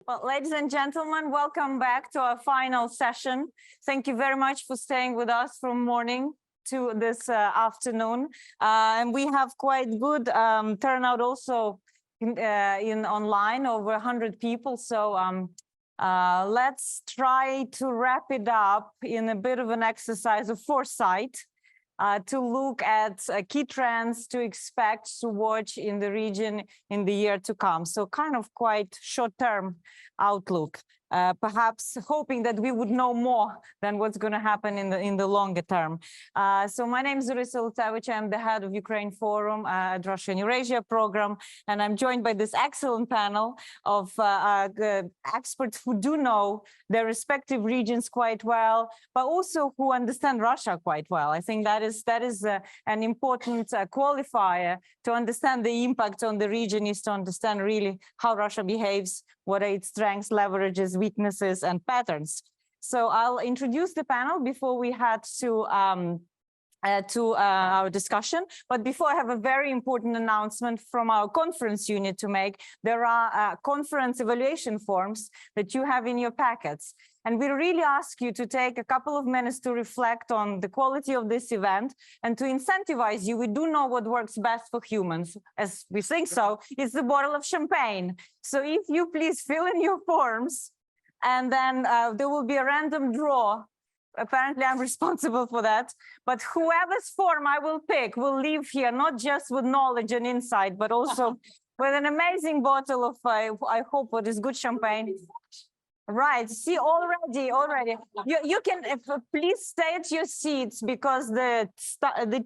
Well, ladies and gentlemen, welcome back to our final session. Thank you very much for staying with us from morning to this afternoon. And we have quite good turnout also in online, over 100 people. So let's try to wrap it up in a bit of an exercise of foresight. To look at key trends to expect to watch in the region in the year to come. So kind of quite short-term outlook, perhaps hoping that we would know more than what's going to happen in the longer term. So my name is Zurisa Lutevich. I'm the head of Ukraine Forum at Russia and Eurasia program, and I'm joined by this excellent panel of experts who do know their respective regions quite well, but also who understand Russia quite well. I think that is an important qualifier to understand the impact on the region, is to understand really how Russia behaves, what are its strengths, leverages, weaknesses, and patterns. So I'll introduce the panel before we head to our discussion. But before, I have a very important announcement from our conference unit to make. There are conference evaluation forms that you have in your packets. And we really ask you to take a couple of minutes to reflect on the quality of this event and to incentivize you. We do know what works best for humans, as we think so. It's the bottle of champagne. So if you please fill in your forms, and then there will be a random draw. Apparently, I'm responsible for that. But whoever's form I will pick will leave here, not just with knowledge and insight, but also with an amazing bottle of, I hope, what is good champagne. Right. See, already. You can please stay at your seats, because the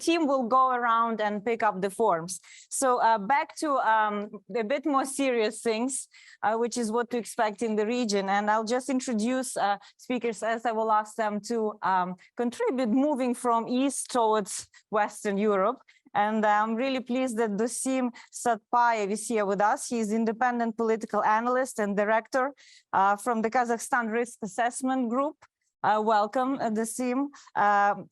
team will go around and pick up the forms. So back to a bit more serious things, which is what to expect in the region. And I'll just introduce speakers as I will ask them to contribute, moving from east towards Western Europe. And I'm really pleased that Dusim Satpayev is here with us. He's independent political analyst and director from the Kazakhstan Risk Assessment Group. Welcome, Dusim.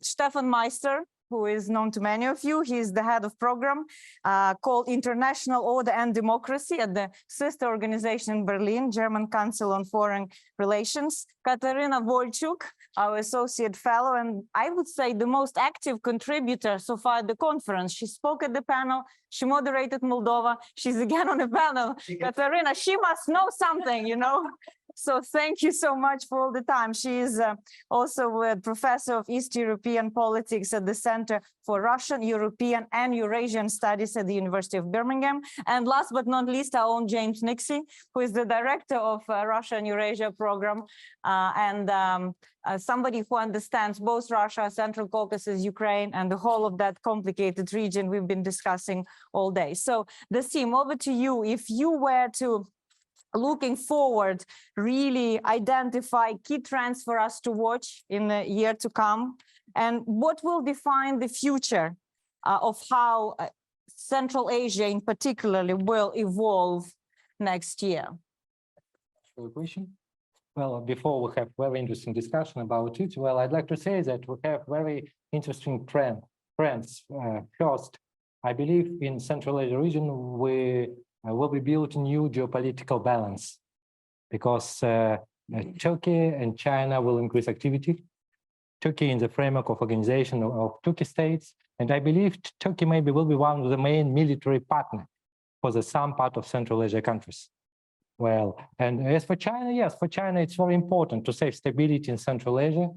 Stefan Meister, who is known to many of you. He is the head of program called International Order and Democracy at the sister organization in Berlin, German Council on Foreign Relations. Katarina Volchuk, our associate fellow, and I would say the most active contributor so far at the conference. She spoke at the panel, she moderated Moldova, she's again on the panel. Katarina, she must know something, you know? So thank you so much for all the time. She is also a professor of East European politics at the Center for Russian, European, and Eurasian Studies at the University of Birmingham. And last but not least, our own James Nixie, who is the director of Russia and Eurasia program, and somebody who understands both Russia, Central Caucasus, Ukraine, and the whole of that complicated region we've been discussing all day. So, Dusim, over to you. If you were to, looking forward, really identify key trends for us to watch in the year to come, and what will define the future of how Central Asia in particularly will evolve next year? Good question. Well, before we have very interesting discussion about it, well, I'd like to say that we have very interesting trends. First, I believe in Central Asia region, we will be building new geopolitical balance, because Turkey and China will increase activity. Turkey in the framework of organization of Turkey states, and I believe Turkey maybe will be one of the main military partners for the some part of Central Asia countries. Well, and as for China, yes, for China it's very important to save stability in Central Asia,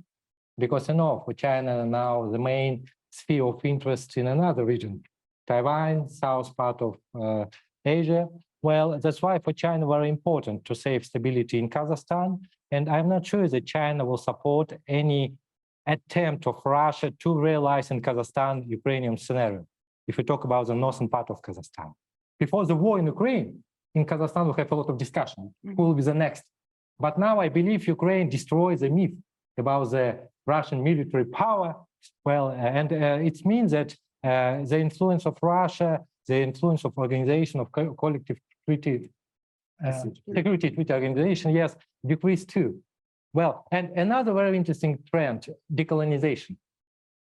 because you know, for China now the main sphere of interest in another region, Taiwan, south part of Asia. Well, that's why for China very important to save stability in Kazakhstan, and I'm not sure that China will support any attempt of Russia to realize in Kazakhstan Ukrainian scenario, if we talk about the northern part of Kazakhstan. Before the war in Ukraine, in Kazakhstan we have a lot of discussion, who will be the next. But now I believe Ukraine destroys the myth about the Russian military power. Well, and it means that the influence of Russia, the influence of organization of collective treaty, security treaty organization, yes, decreased too. Well, and another very interesting trend, decolonization,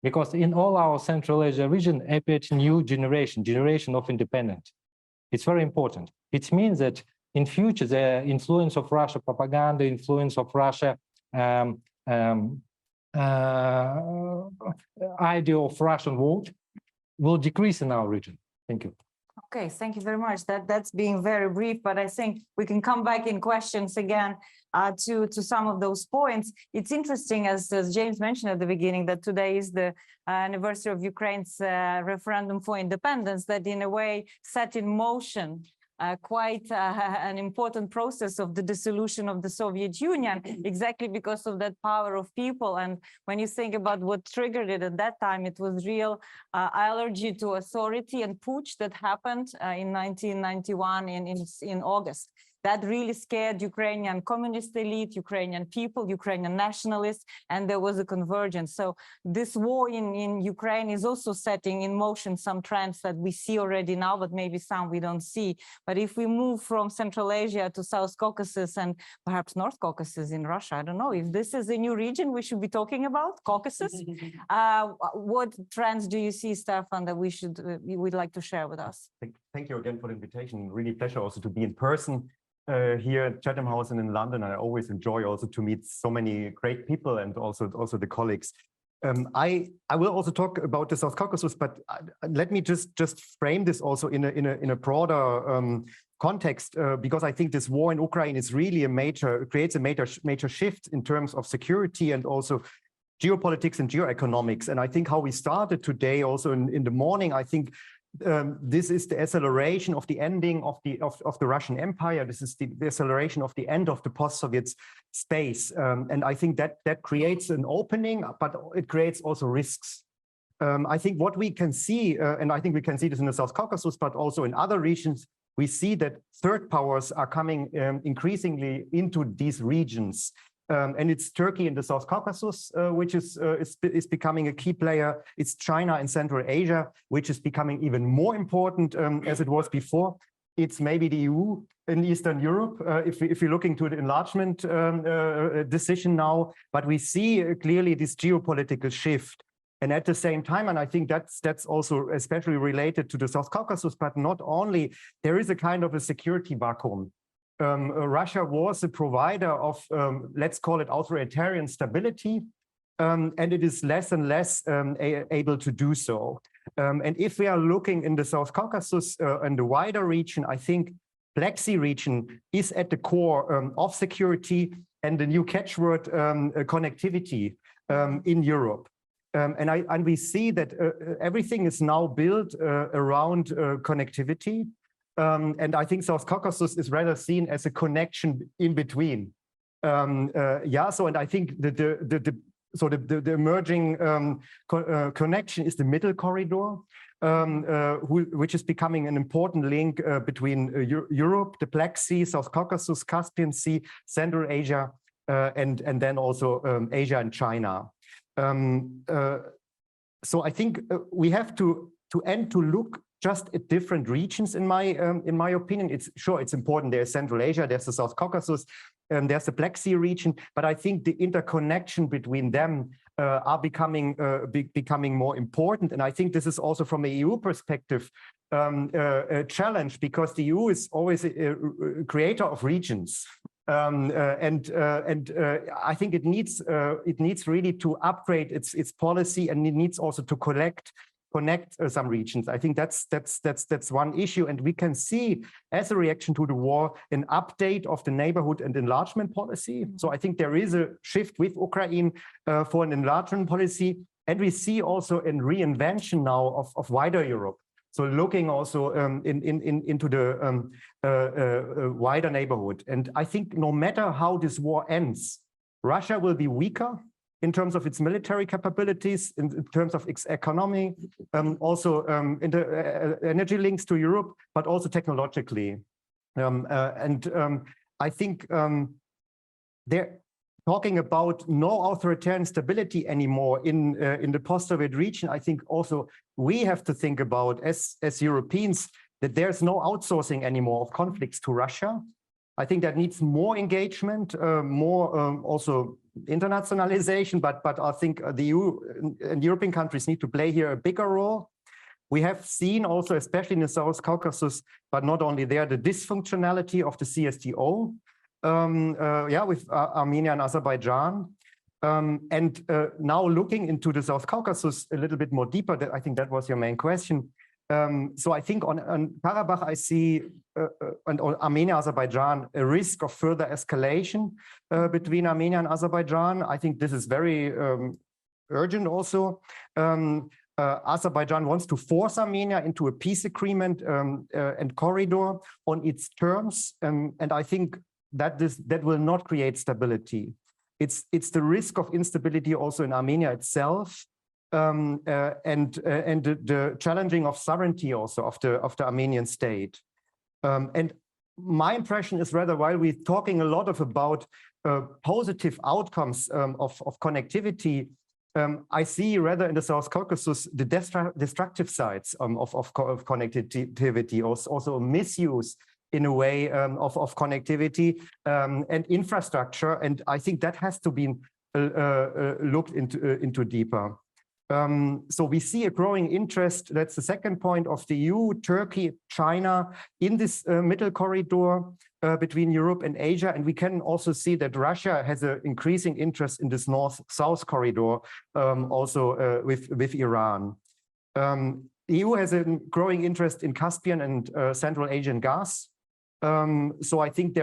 because in all our Central Asia region appeared new generation of independence. It's very important. It means that in future, the influence of Russia propaganda, influence of Russia idea of Russian vote will decrease in our region. Thank you. Okay, thank you very much. That's being very brief, but I think we can come back in questions again to some of those points. It's interesting, as James mentioned at the beginning, that today is the anniversary of Ukraine's referendum for independence, that in a way set in motion quite an important process of the dissolution of the Soviet Union, exactly because of that power of people. And when you think about what triggered it at that time, it was real allergy to authority and putsch that happened in 1991 in August. That really scared Ukrainian communist elite, Ukrainian people, Ukrainian nationalists, and there was a convergence. So this war in Ukraine is also setting in motion some trends that we see already now, but maybe some we don't see. But if we move from Central Asia to South Caucasus and perhaps North Caucasus in Russia, I don't know if this is a new region we should be talking about, Caucasus. What trends do you see, Stefan, that you would like to share with us? Thank you again for the invitation. Really pleasure also to be in person. Here at Chatham House and in London. I always enjoy also to meet so many great people and also the colleagues. I will also talk about the South Caucasus, but let me just frame this also in a broader context, because I think this war in Ukraine is really creates a major shift in terms of security and also geopolitics and geoeconomics. And I think how we started today also in the morning, I think this is the acceleration of the ending of the Russian Empire. This is the acceleration of the end of the post-Soviet space. And I think that creates an opening, but it creates also risks. I think what we can see, and I think we can see this in the South Caucasus, but also in other regions, we see that third powers are coming increasingly into these regions. And it's Turkey in the South Caucasus, which is becoming a key player. It's China in Central Asia, which is becoming even more important as it was before. It's maybe the EU in Eastern Europe, if you're looking to the enlargement decision now. But we see clearly this geopolitical shift. And at the same time, and I think that's also especially related to the South Caucasus, but not only, there is a kind of a security vacuum. Russia was a provider of, let's call it authoritarian stability, and it is less and less able to do so. And if we are looking in the South Caucasus and the wider region, I think Black Sea region is at the core of security and the new catchword connectivity in Europe. And we see that everything is now built around connectivity. And I think South Caucasus is rather seen as a connection in between. And I think the emerging connection is the middle corridor, which is becoming an important link between Europe, the Black Sea, South Caucasus, Caspian Sea, Central Asia, and then also Asia and China. So I think we have to look just at different regions, in my opinion. It's important. There's Central Asia, there's the South Caucasus, there's the Black Sea region, but I think the interconnection between them are becoming more important. And I think this is also from a EU perspective a challenge, because the EU is always a creator of regions. I think it needs really to upgrade its policy, and it needs also to connect some regions. I think that's one issue, and we can see as a reaction to the war an update of the neighborhood and enlargement policy. So I think there is a shift with Ukraine for an enlargement policy, and we see also a reinvention now of wider Europe. So looking also into the wider neighborhood. And I think no matter how this war ends, Russia will be weaker in terms of its military capabilities, in terms of its economy, also in the energy links to Europe, but also technologically. I think they're talking about no authoritarian stability anymore in the post-Soviet region. I think also we have to think about, as Europeans, that there's no outsourcing anymore of conflicts to Russia. I think that needs more engagement, more also internationalization, but I think the EU and European countries need to play here a bigger role. We have seen also, especially in the South Caucasus, but not only there, the dysfunctionality of the CSTO, with Armenia and Azerbaijan. Now looking into the South Caucasus a little bit more deeper, I think that was your main question. So I think on Karabakh, I see, and on Armenia, Azerbaijan, a risk of further escalation between Armenia and Azerbaijan. I think this is very urgent also. Azerbaijan wants to force Armenia into a peace agreement and corridor on its terms. And I think that that will not create stability. It's the risk of instability also in Armenia itself. And the challenging of sovereignty also of the Armenian state. And my impression is rather, while we're talking a lot about positive outcomes of connectivity, I see rather in the South Caucasus the destructive sides of connectivity, also misuse in a way of connectivity and infrastructure. And I think that has to be looked into deeper. So we see a growing interest, that's the second point, of the EU, Turkey, China in this middle corridor between Europe and Asia. And we can also see that Russia has an increasing interest in this north-south corridor, also with Iran. The EU has a growing interest in Caspian and Central Asian gas. So I think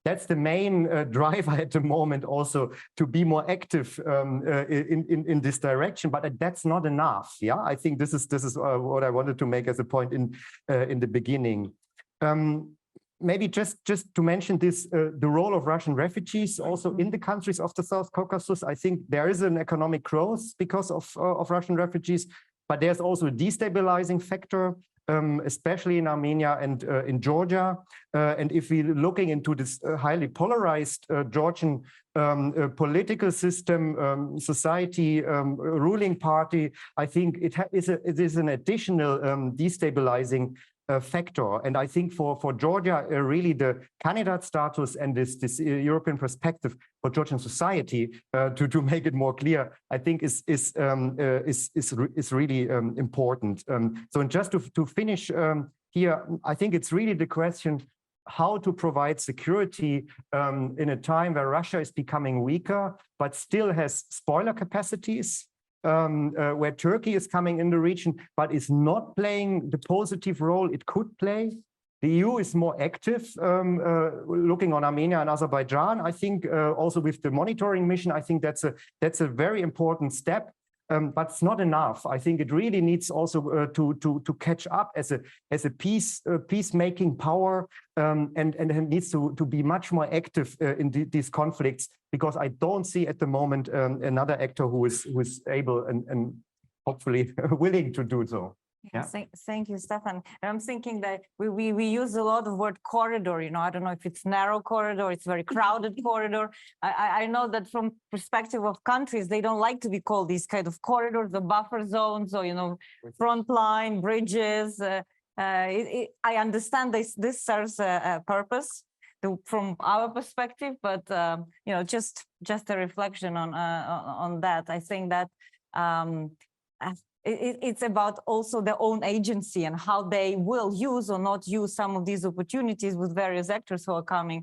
that's the main driver at the moment also to be more active in this direction, but that's not enough. Yeah, I think this is what I wanted to make as a point in the beginning. Maybe just to mention this, the role of Russian refugees also in the countries of the South Caucasus. I think there is an economic growth because of Russian refugees, but there's also a destabilizing factor. Especially in Armenia and in Georgia. And if we're looking into this highly polarized Georgian political system, society, ruling party, I think it is an additional destabilizing factor. And I think for Georgia, really the candidate status and this European perspective for Georgian society, to make it more clear, I think is really important. So just to finish here, I think it's really the question how to provide security in a time where Russia is becoming weaker, but still has spoiler capacities. Where Turkey is coming in the region, but is not playing the positive role it could play. The EU is more active, looking on Armenia and Azerbaijan. I think also with the monitoring mission, I think that's a very important step, but it's not enough. I think it really needs also to catch up as a peacemaking power, and it needs to be much more active in these conflicts, because I don't see at the moment another actor who is able and hopefully willing to do so. Yeah. Thank you, Stefan. And I'm thinking that we use a lot of word corridor, I don't know if it's narrow corridor, it's very crowded corridor. I know that from perspective of countries, they don't like to be called these kind of corridors, the buffer zones, or, front line, bridges. I understand this serves a purpose from our perspective, but, just a reflection on that. I think that it's about also their own agency and how they will use or not use some of these opportunities with various actors who are coming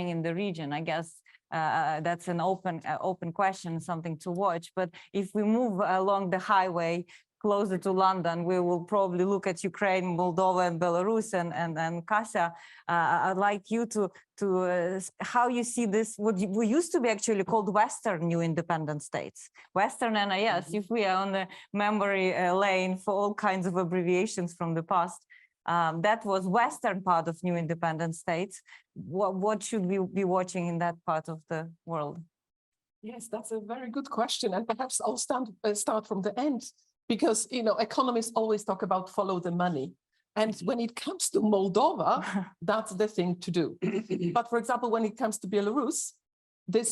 in the region. I guess that's an open question, something to watch. But if we move along the highway closer to London, we will probably look at Ukraine, Moldova, and Belarus, and Kasia. I'd like you to how you see this, what we used to be actually called Western new independent states. Western NIS, if we are on the memory lane for all kinds of abbreviations from the past, that was Western part of new independent states. What should we be watching in that part of the world? Yes, that's a very good question. And perhaps I'll start from the end. Because, economists always talk about follow the money. And when it comes to Moldova, that's the thing to do. But for example, when it comes to Belarus,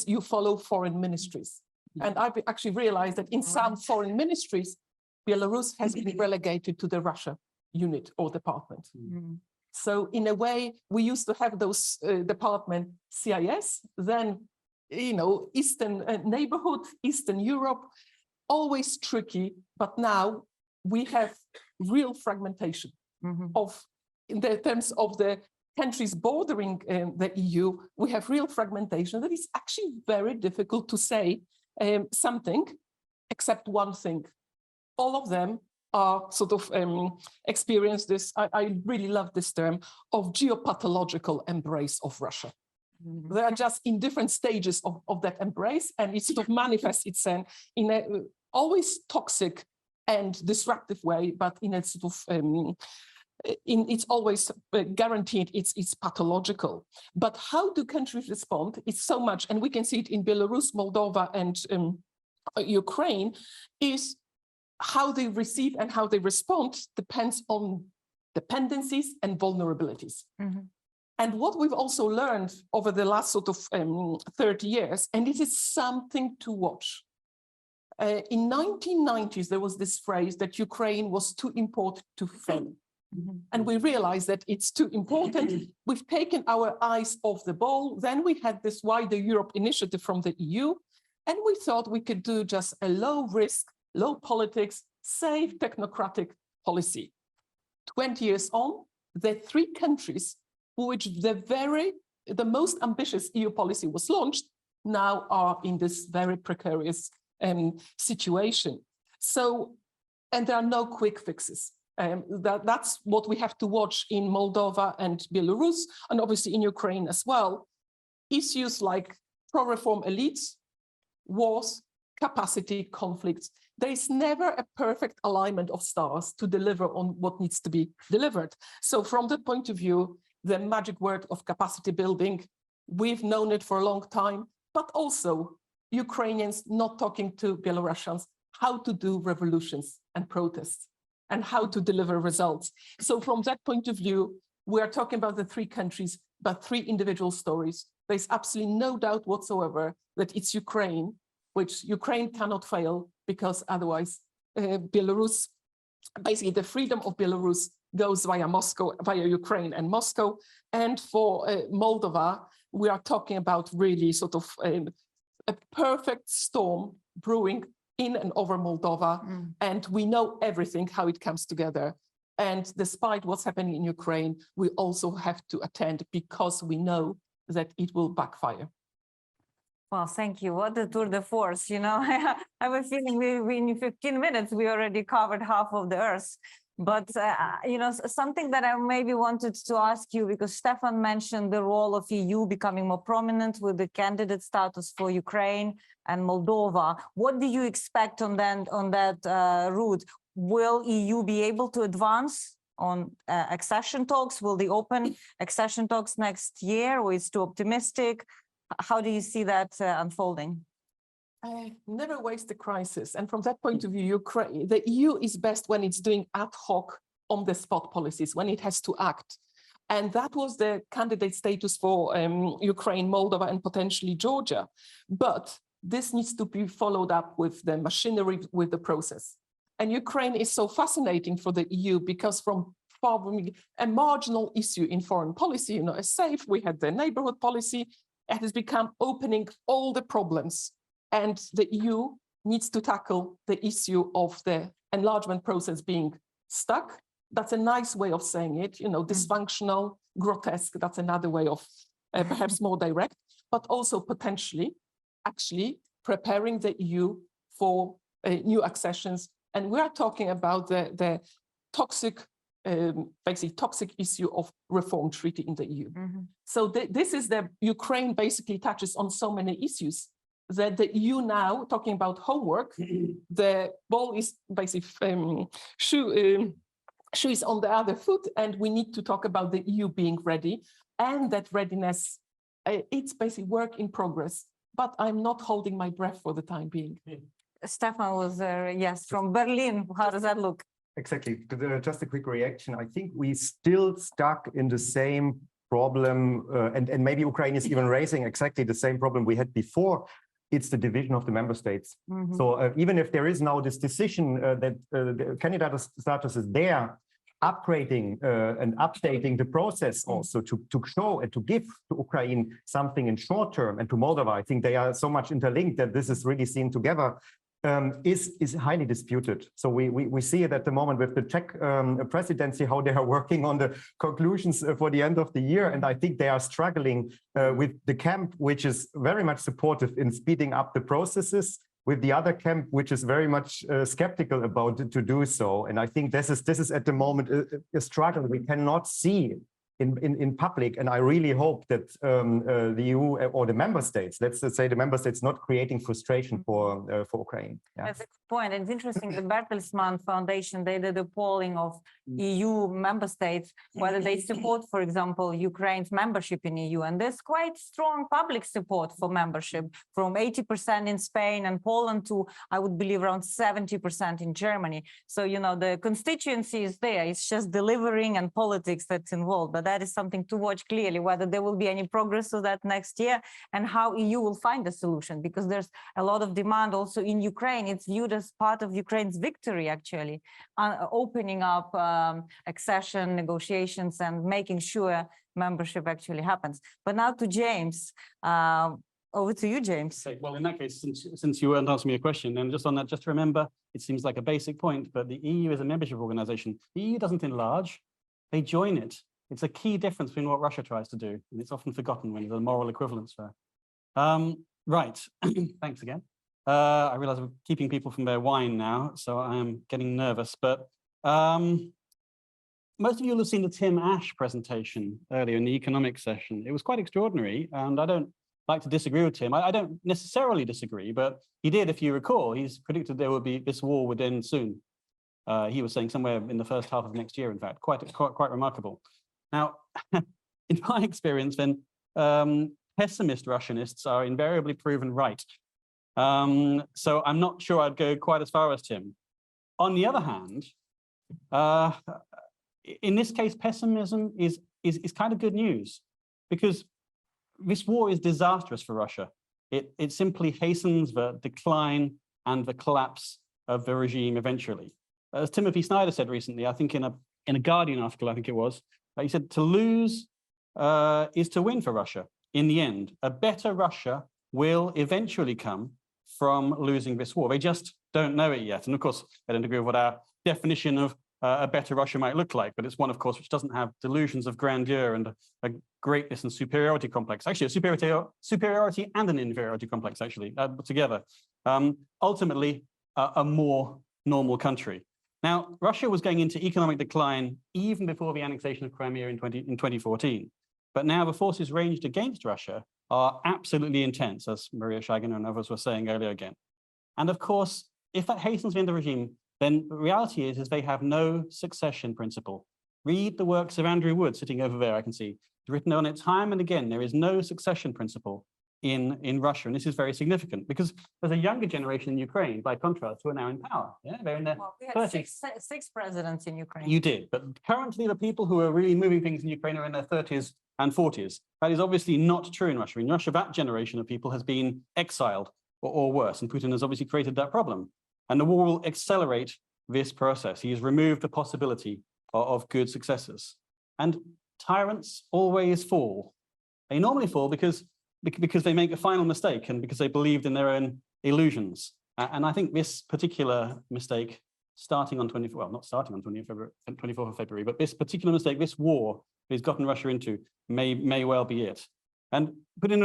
you follow foreign ministries. And I've actually realized that in some foreign ministries, Belarus has been relegated to the Russia unit or department. So in a way, we used to have those department CIS, then, Eastern neighborhood, Eastern Europe, always tricky, but now we have real fragmentation of, in the terms of the countries bordering the EU, we have real fragmentation that is actually very difficult to say something, except one thing. All of them are sort of experience this, I really love this term, of geopathological embrace of Russia. They are just in different stages of that embrace, and it sort of manifests itself in a always toxic and disruptive way, but in a sort of it's always guaranteed it's pathological. But how do countries respond? It's so much, and we can see it in Belarus, Moldova, and Ukraine, is how they receive and how they respond depends on dependencies and vulnerabilities. And what we've also learned over the last sort of 30 years, and it is something to watch. In 1990s, there was this phrase that Ukraine was too important to fail. And we realized that it's too important. We've taken our eyes off the ball. Then we had this wider Europe initiative from the EU, and we thought we could do just a low risk, low politics, safe technocratic policy. 20 years on, the three countries which the most ambitious EU policy was launched now are in this very precarious situation. So, and there are no quick fixes. That's what we have to watch in Moldova and Belarus, and obviously in Ukraine as well. Issues like pro-reform elites, wars, capacity, conflicts. There is never a perfect alignment of stars to deliver on what needs to be delivered. So from that point of view, the magic word of capacity building, we've known it for a long time, but also Ukrainians not talking to Belarusians how to do revolutions and protests and how to deliver results. So from that point of view, we are talking about the three countries, but three individual stories. There's absolutely no doubt whatsoever that it's Ukraine, which Ukraine cannot fail, because otherwise Belarus, basically the freedom of Belarus goes via Moscow, via Ukraine and Moscow. And for Moldova, we are talking about really sort of a perfect storm brewing in and over Moldova. And we know everything, how it comes together. And despite what's happening in Ukraine, we also have to attend because we know that it will backfire. Well, thank you. What a tour de force, you know. I have a feeling we in 15 minutes, we already covered half of the Earth. But, you know, something that I maybe wanted to ask you, because Stefan mentioned the role of EU becoming more prominent with the candidate status for Ukraine and Moldova. What do you expect on that route? Will EU be able to advance on accession talks? Will they open accession talks next year, or is it too optimistic? How do you see that unfolding? Never waste a crisis. And from that point of view, Ukraine, the EU is best when it's doing ad hoc on the spot policies, when it has to act. And that was the candidate status for Ukraine, Moldova, and potentially Georgia. But this needs to be followed up with the machinery, with the process. And Ukraine is so fascinating for the EU because from a marginal issue in foreign policy, you know, a safe, we had the neighborhood policy, it has become opening all the problems. And the EU needs to tackle the issue of the enlargement process being stuck. That's a nice way of saying it, you know, dysfunctional, grotesque, that's another way of perhaps more direct, but also potentially actually preparing the EU for new accessions. And we are talking about the toxic, basically toxic issue of reform treaty in the EU. So this is the Ukraine basically touches on so many issues that the EU now, talking about homework, the ball is basically shoe is on the other foot, and we need to talk about the EU being ready, and that readiness, it's basically work in progress, but I'm not holding my breath for the time being. Stefan was there, yes, from Berlin. How does that look? Exactly. Just a quick reaction. I think we still stuck in the same problem, and maybe Ukraine is even raising exactly the same problem we had before. It's the division of the member states. So even if there is now this decision that the candidate status is there, upgrading and updating the process also to show and to give to Ukraine something in short term, and to Moldova, I think they are so much interlinked that this is really seen together. is highly disputed. So we see it at the moment with the Czech presidency, how they are working on the conclusions for the end of the year. And I think they are struggling with the camp, which is very much supportive in speeding up the processes, with the other camp, which is very much skeptical about to do so. And I think this is at the moment a struggle we cannot see in public, and I really hope that the EU or the member states, let's say the member states, not creating frustration for Ukraine. Yeah. That's a good point. And it's interesting, the Bertelsmann Foundation, they did a polling of EU member states, whether they support, for example, Ukraine's membership in EU. And there's quite strong public support for membership, from 80% in Spain and Poland to, I would believe, around 70% in Germany. So, you know, the constituency is there. It's just delivering and politics that's involved. But that is something to watch clearly, whether there will be any progress to that next year and how EU will find a solution, because there's a lot of demand also in Ukraine. It's viewed as part of Ukraine's victory, actually, opening up accession negotiations and making sure membership actually happens. But now to James. Over to you, James. Okay, well, in that case, since you weren't asking me a question, and just on that, just to remember, it seems like a basic point, but the EU is a membership organization. The EU doesn't enlarge, they join it. It's a key difference between what Russia tries to do, and it's often forgotten when there's a moral equivalence there. Right, thanks again. I realize I'm keeping people from their wine now, so I am getting nervous, but most of you will have seen the Tim Ash presentation earlier in the economic session. It was quite extraordinary, and I don't like to disagree with Tim. I don't necessarily disagree, but he did, if you recall, he's predicted there would be, this war would end soon. He was saying somewhere in the first half of next year, in fact, quite remarkable. Now, in my experience, then, pessimist Russianists are invariably proven right. So I'm not sure I'd go quite as far as Tim. On the other hand, in this case, pessimism is kind of good news, because this war is disastrous for Russia. It simply hastens the decline and the collapse of the regime eventually. As Timothy Snyder said recently, I think in a Guardian article, I think it was, he said, to lose is to win for Russia. In the end, a better Russia will eventually come from losing this war. They just don't know it yet. And of course, I don't agree with what our definition of a better Russia might look like, but it's one, of course, which doesn't have delusions of grandeur and a greatness and superiority complex. Actually, a superiority and an inferiority complex, actually, together. Ultimately, a more normal country. Now, Russia was going into economic decline even before the annexation of Crimea in 2014. But now the forces ranged against Russia are absolutely intense, as Maria Shagin and others were saying earlier again. And of course, if that hastens the end of the regime, then the reality is they have no succession principle. Read the works of Andrew Wood sitting over there, I can see. He's written on it time and again. There is no succession principle in Russia. And this is very significant because there's a younger generation in Ukraine, by contrast, who are now in power. Yeah, they're in their 30s. Six presidents in Ukraine. You did, but currently the people who are really moving things in Ukraine are in their 30s and 40s. That is obviously not true in Russia. In Russia, that generation of people has been exiled or worse, and Putin has obviously created that problem. And the war will accelerate this process. He has removed the possibility of good successors. And tyrants always fall. They normally fall because they make a final mistake and because they believed in their own illusions. And I think this particular mistake, starting on 24th of February, but this particular mistake, this war he's gotten Russia into may well be it. And Putin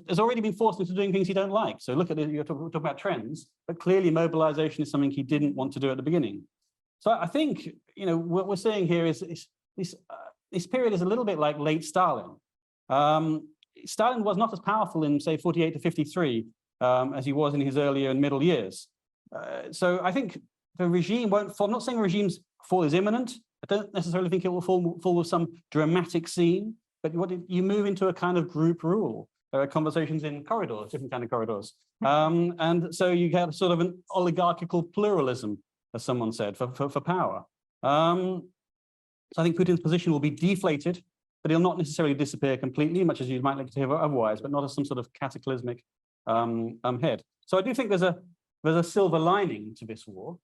has already been forced into doing things he don't like. So look at it, you're talking about trends, but clearly mobilization is something he didn't want to do at the beginning. So I think, you know, what we're saying here is this period is a little bit like late Stalin. Stalin was not as powerful in, say, 48 to 53 as he was in his earlier and middle years. So I think the regime won't fall. I'm not saying regime's fall is imminent. I don't necessarily think it will fall with some dramatic scene, but you move into a kind of group rule. There are conversations in corridors, different kind of corridors. And so you get sort of an oligarchical pluralism, as someone said, for power. So I think Putin's position will be deflated, but he'll not necessarily disappear completely, much as you might like to hear otherwise, but not as some sort of cataclysmic head. So I do think there's a silver lining to this war.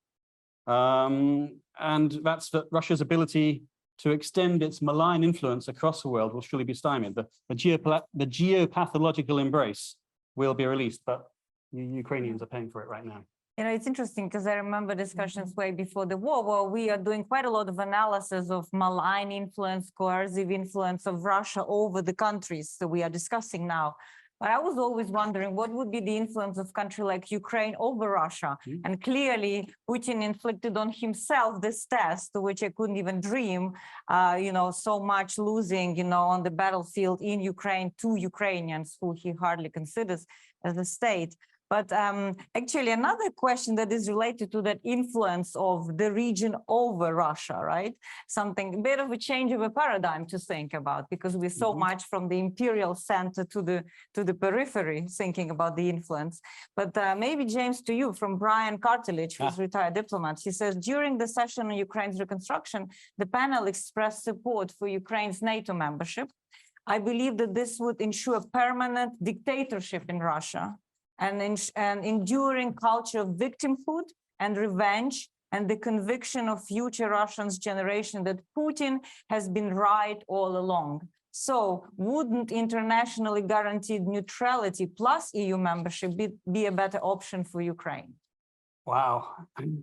And that's that Russia's ability to extend its malign influence across the world will surely be stymied. The geopathological embrace will be released, but you Ukrainians are paying for it right now. You know, it's interesting because I remember discussions way before the war where we are doing quite a lot of analysis of malign influence, coercive influence of Russia over the countries that we are discussing now. But I was always wondering what would be the influence of a country like Ukraine over Russia. And clearly Putin inflicted on himself this test, which I couldn't even dream, you know, so much losing, you know, on the battlefield in Ukraine to Ukrainians who he hardly considers as a state. But actually, another question that is related to that influence of the region over Russia, right? Something, a bit of a change of a paradigm to think about, because we're so much from the imperial center to the periphery, thinking about the influence. But maybe, James, to you, from Brian Cartelich, who's retired diplomat, he says, during the session on Ukraine's reconstruction, the panel expressed support for Ukraine's NATO membership. I believe that this would ensure permanent dictatorship in Russia, and an enduring culture of victimhood and revenge, and the conviction of future Russians' generation that Putin has been right all along. So wouldn't internationally guaranteed neutrality plus EU membership be a better option for Ukraine? Wow.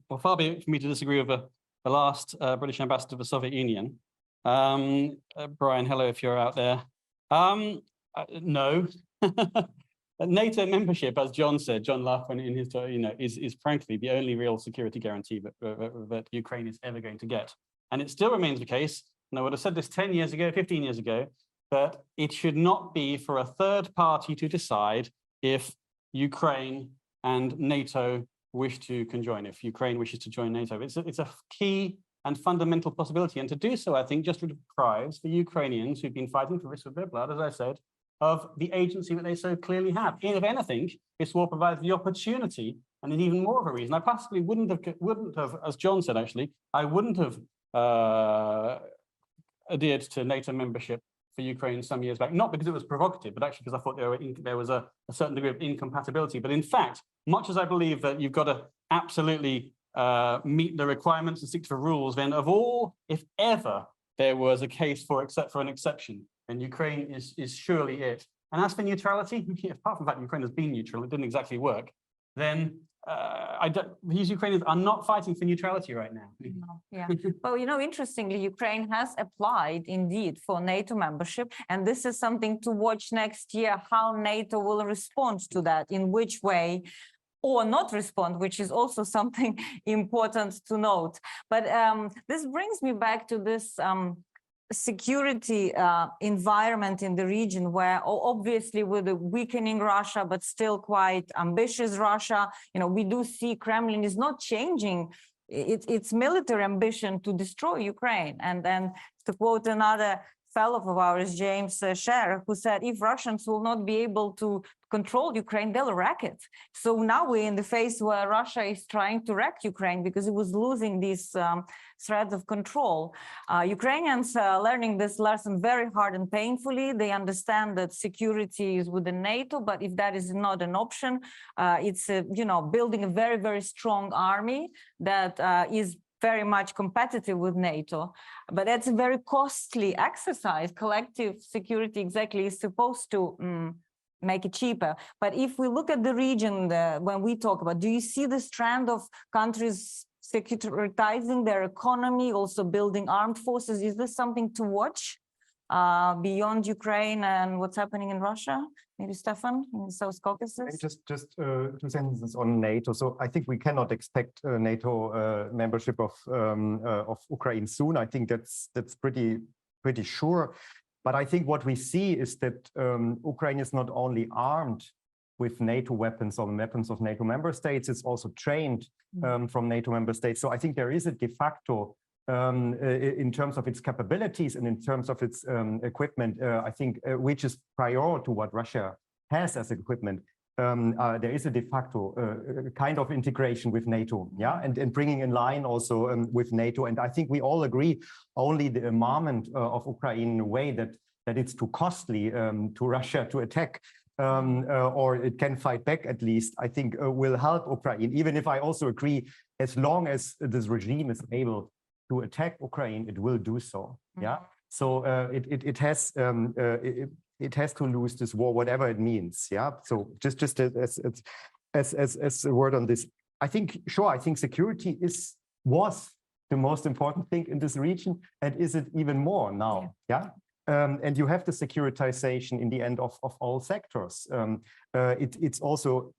Well, far be it for me to disagree with the last British ambassador to the Soviet Union. Brian, hello, if you're out there. No. NATO membership, as John said, John Laughlin in his, you know, is frankly the only real security guarantee that Ukraine is ever going to get. And it still remains the case, and I would have said this 10 years ago, 15 years ago, that it should not be for a third party to decide if Ukraine and NATO wish to conjoin, if Ukraine wishes to join NATO. It's a key and fundamental possibility. And to do so, I think, just deprives the Ukrainians who've been fighting for this with their blood, as I said, of the agency that they so clearly have. And if anything, this war provides the opportunity, and even more of a reason. I possibly wouldn't have, as John said, actually, I wouldn't have adhered to NATO membership for Ukraine some years back, not because it was provocative, but actually because I thought there was a certain degree of incompatibility. But in fact, much as I believe that you've got to absolutely meet the requirements and stick to the rules, then of all, if ever there was a case for an exception, and Ukraine is surely it. And as for neutrality, apart from the fact Ukraine has been neutral, it didn't exactly work, then these Ukrainians are not fighting for neutrality right now. Yeah. Well, you know, interestingly, Ukraine has applied indeed for NATO membership, and this is something to watch next year, how NATO will respond to that, in which way, or not respond, which is also something important to note. But this brings me back to this security environment in the region, where obviously with a weakening Russia, but still quite ambitious Russia, you know, we do see Kremlin is not changing its military ambition to destroy Ukraine. And then to quote another fellow of ours, James Scher, who said, if Russians will not be able to control Ukraine, they'll wreck it. So now we're in the phase where Russia is trying to wreck Ukraine because it was losing these threads of control. Ukrainians are learning this lesson very hard and painfully. They understand that security is within NATO, but if that is not an option, it's you know, building a very, very strong army that is very much competitive with NATO, but that's a very costly exercise. Collective security exactly is supposed to make it cheaper. But if we look at the region, when we talk about, do you see this trend of countries securitizing their economy, also building armed forces? Is this something to watch beyond Ukraine and what's happening in Russia? Maybe Stefan, in the South Caucasus? Just 2 sentences on NATO. So I think we cannot expect NATO membership of Ukraine soon. I think that's pretty sure. But I think what we see is that Ukraine is not only armed with NATO weapons or weapons of NATO member states, it's also trained from NATO member states. So I think there is a de facto in terms of its capabilities and in terms of its equipment, I think, which is prior to what Russia has as equipment. There is a de facto kind of integration with NATO, yeah, and bringing in line also with NATO. And I think we all agree only the armament of Ukraine in a way that it's too costly to Russia to attack, or it can fight back at least, I think will help Ukraine. Even if I also agree, as long as this regime is able to attack Ukraine, it will do so. Yeah. So it has to lose this war, whatever it means. Yeah. So just as a word on this. I think security was the most important thing in this region, and is it even more now? Yeah. And you have the securitization in the end of all sectors. It's also,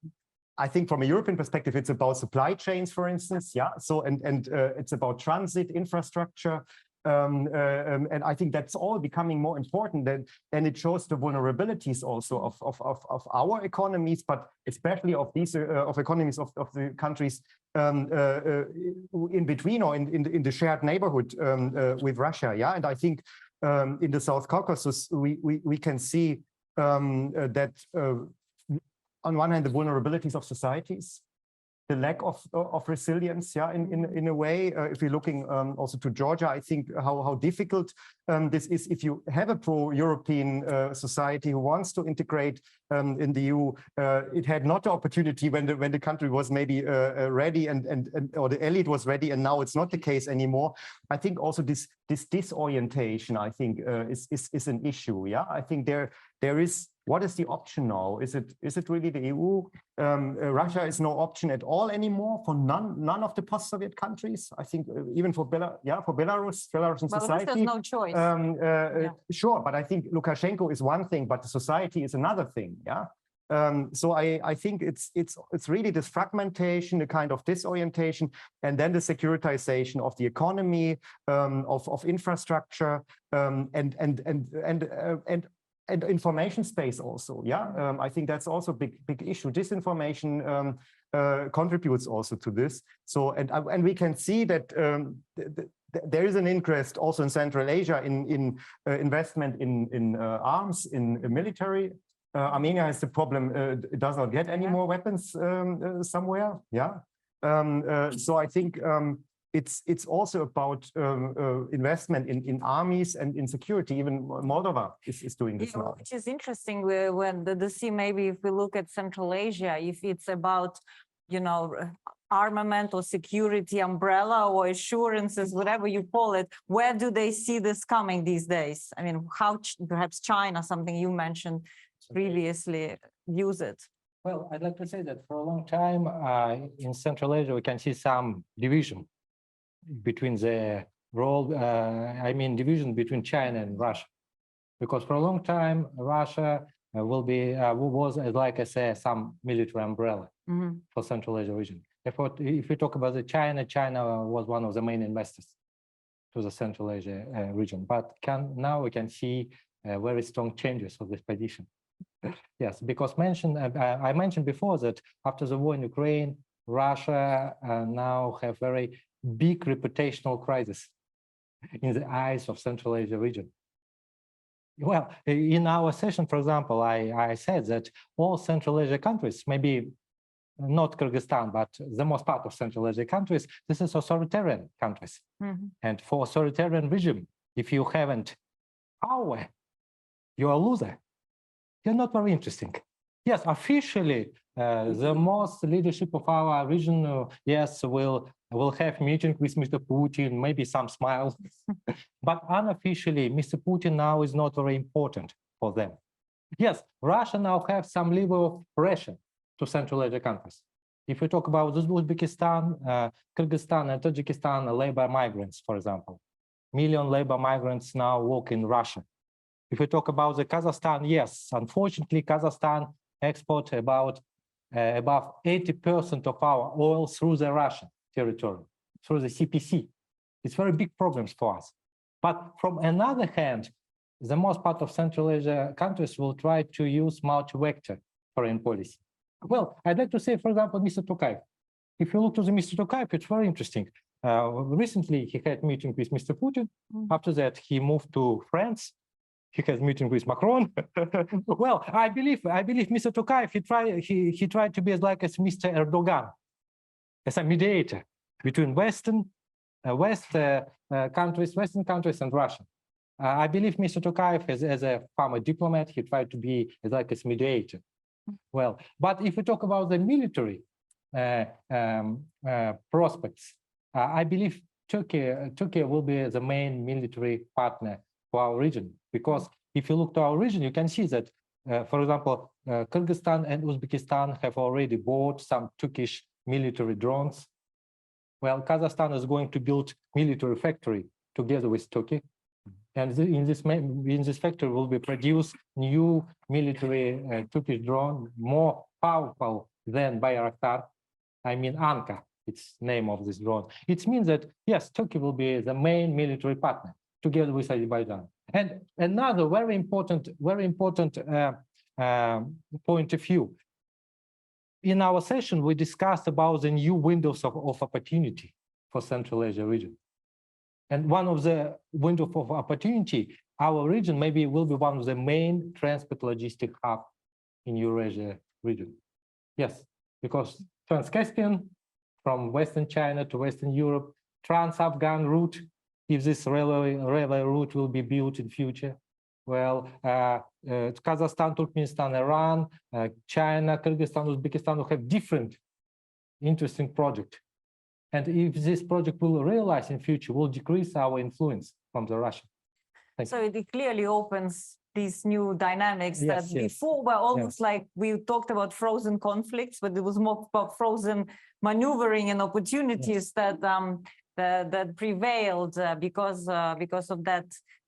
I think, from a European perspective, it's about supply chains, for instance. Yeah. So and it's about transit infrastructure. And I think that's all becoming more important, and it shows the vulnerabilities also of our economies, but especially of these of economies of the countries in between or in the shared neighborhood with Russia. Yeah, and I think in the South Caucasus we can see that on one hand the vulnerabilities of societies, the lack of resilience, yeah, in a way. If we're looking also to Georgia, I think how difficult this is if you have a pro-European society who wants to integrate in the EU. It had not the opportunity when the country was maybe ready and or the elite was ready, and now it's not the case anymore. I think also this disorientation, I think, is an issue. Yeah, I think there is. What is the option now? Is it really the EU? Russia is no option at all anymore for none of the post-Soviet countries. I think even for Belarusian society. There's no choice. Sure, but I think Lukashenko is one thing, but the society is another thing. Yeah. So I think it's really this fragmentation, the kind of disorientation, and then the securitization of the economy, of infrastructure, and information space also. Yeah, I think that's also a big issue. Disinformation contributes also to this. So and we can see that there is an interest also in Central Asia in investment in arms, in military. Armenia has the problem; it does not get any more weapons somewhere. Yeah, so I think. It's also about investment in armies and in security. Even Moldova is doing this now. Which is interesting when the see, maybe if we look at Central Asia, if it's about, armament or security umbrella or assurances, whatever you call it, where do they see this coming these days? I mean, how perhaps China, something you mentioned previously, use it? Well, I'd like to say that for a long time in Central Asia, we can see some division between the role, division between China and Russia, because for a long time Russia was, like I say, some military umbrella for Central Asia region. Therefore, if we talk about China was one of the main investors to the Central Asia region. But now we can see very strong changes of this position. Yes, because I mentioned before that after the war in Ukraine, Russia now have very big reputational crisis in the eyes of Central Asia region. Well, in our session, for example, I said that all Central Asia countries, maybe not Kyrgyzstan, but the most part of Central Asia countries, this is authoritarian countries. And for authoritarian regime, if you haven't power, you're a loser. You're not very interesting. Yes, officially, the most leadership of our region, yes, will have meeting with Mr. Putin, maybe some smiles, but unofficially, Mr. Putin now is not very important for them. Yes, Russia now have some level of pressure to Central Asia countries. If we talk about Uzbekistan, Kyrgyzstan, and Tajikistan, labor migrants, for example, million labor migrants now work in Russia. If we talk about the Kazakhstan, yes, unfortunately, Kazakhstan export above 80% of our oil through the Russian territory, through the CPC. It's very big problems for us. But from another hand, the most part of Central Asia countries will try to use multi-vector foreign policy. Well, I'd like to say, for example, Mr. Tokayev. If you look to the Mr. Tokayev, it's very interesting. Recently, he had a meeting with Mr. Putin. After that, he moved to France. He has meeting with Macron. Well, I believe Mr. Tokayev, he tried to be like as Mr. Erdogan, as a mediator between Western countries and Russia. I believe Mr. Tokayev, as a former diplomat, he tried to be like a mediator. Well, but if we talk about the military prospects, I believe Turkey will be the main military partner for our region, because if you look to our region, you can see that, for example, Kyrgyzstan and Uzbekistan have already bought some Turkish military drones. Well, Kazakhstan is going to build military factory together with Turkey. And in this factory will be produced new military Turkish drone, more powerful than Bayraktar. I mean, Anka, it's name of this drone. It means that, yes, Turkey will be the main military partner together with Azerbaijan. And another very important point of view. In our session, we discussed about the new windows of opportunity for Central Asia region. And one of the windows of opportunity, our region maybe will be one of the main transport logistic hub in Eurasia region. Yes, because Trans-Caspian from Western China to Western Europe, Trans-Afghan route, if this railway route will be built in future, well, Kazakhstan, Turkmenistan, Iran, China, Kyrgyzstan, Uzbekistan will have different interesting projects. And if this project will realize in future, will decrease our influence from the Russia. So it clearly opens these new dynamics that before were almost like we talked about frozen conflicts, but it was more about frozen maneuvering and opportunities that that prevailed because of that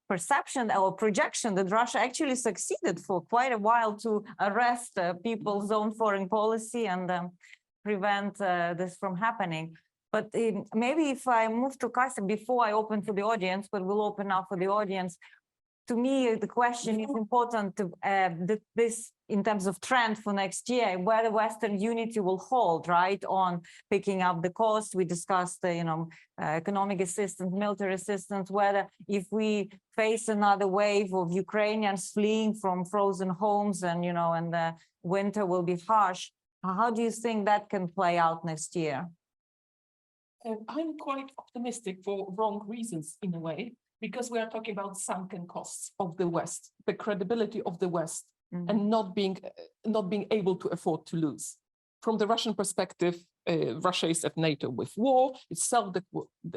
perception or projection that Russia actually succeeded for quite a while to arrest people's own foreign policy and prevent this from happening. But maybe if I move to Kasta before I open for the audience, but we'll open now for the audience. To me, the question is important to this in terms of trend for next year, where the Western unity will hold, right, on picking up the cost. We discussed, economic assistance, military assistance, whether if we face another wave of Ukrainians fleeing from frozen homes and, and the winter will be harsh, how do you think that can play out next year? I'm quite optimistic for wrong reasons in a way, because we are talking about sunken costs of the West, the credibility of the West, and not being able to afford to lose. From the Russian perspective, Russia is at NATO with war itself,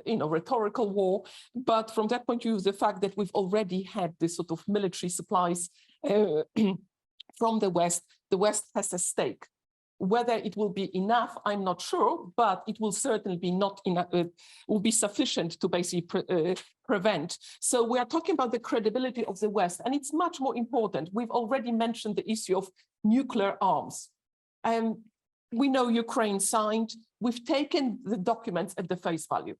rhetorical war. But from that point of view, the fact that we've already had this sort of military supplies from the West has a stake. Whether it will be enough, I'm not sure, but it will certainly be not enough. It will be sufficient to basically prevent. So we are talking about the credibility of the West, and it's much more important. We've already mentioned the issue of nuclear arms. We know Ukraine signed. We've taken the documents at the face value.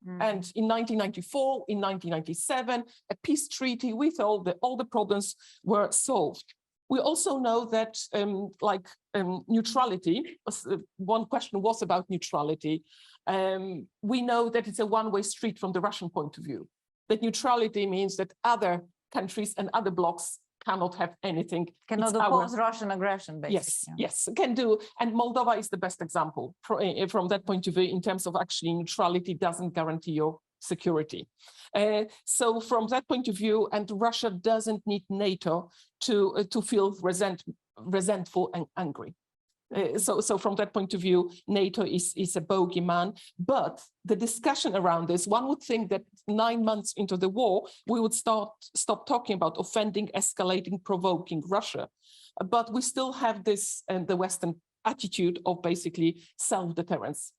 And in 1994, in 1997, a peace treaty, we thought that all the problems were solved. We also know that neutrality, one question was about neutrality. We know that it's a one-way street from the Russian point of view. That neutrality means that other countries and other blocs cannot have anything. Cannot oppose Russian aggression, basically. Yes, yes, can do. And Moldova is the best example from that point of view in terms of actually neutrality doesn't guarantee your security. So from that point of view, and Russia doesn't need NATO to feel resentful and angry. So from that point of view, NATO is a bogeyman. But the discussion around this, one would think that 9 months into the war, we would stop talking about offending, escalating, provoking Russia. But we still have this the Western attitude of basically self-deterrence.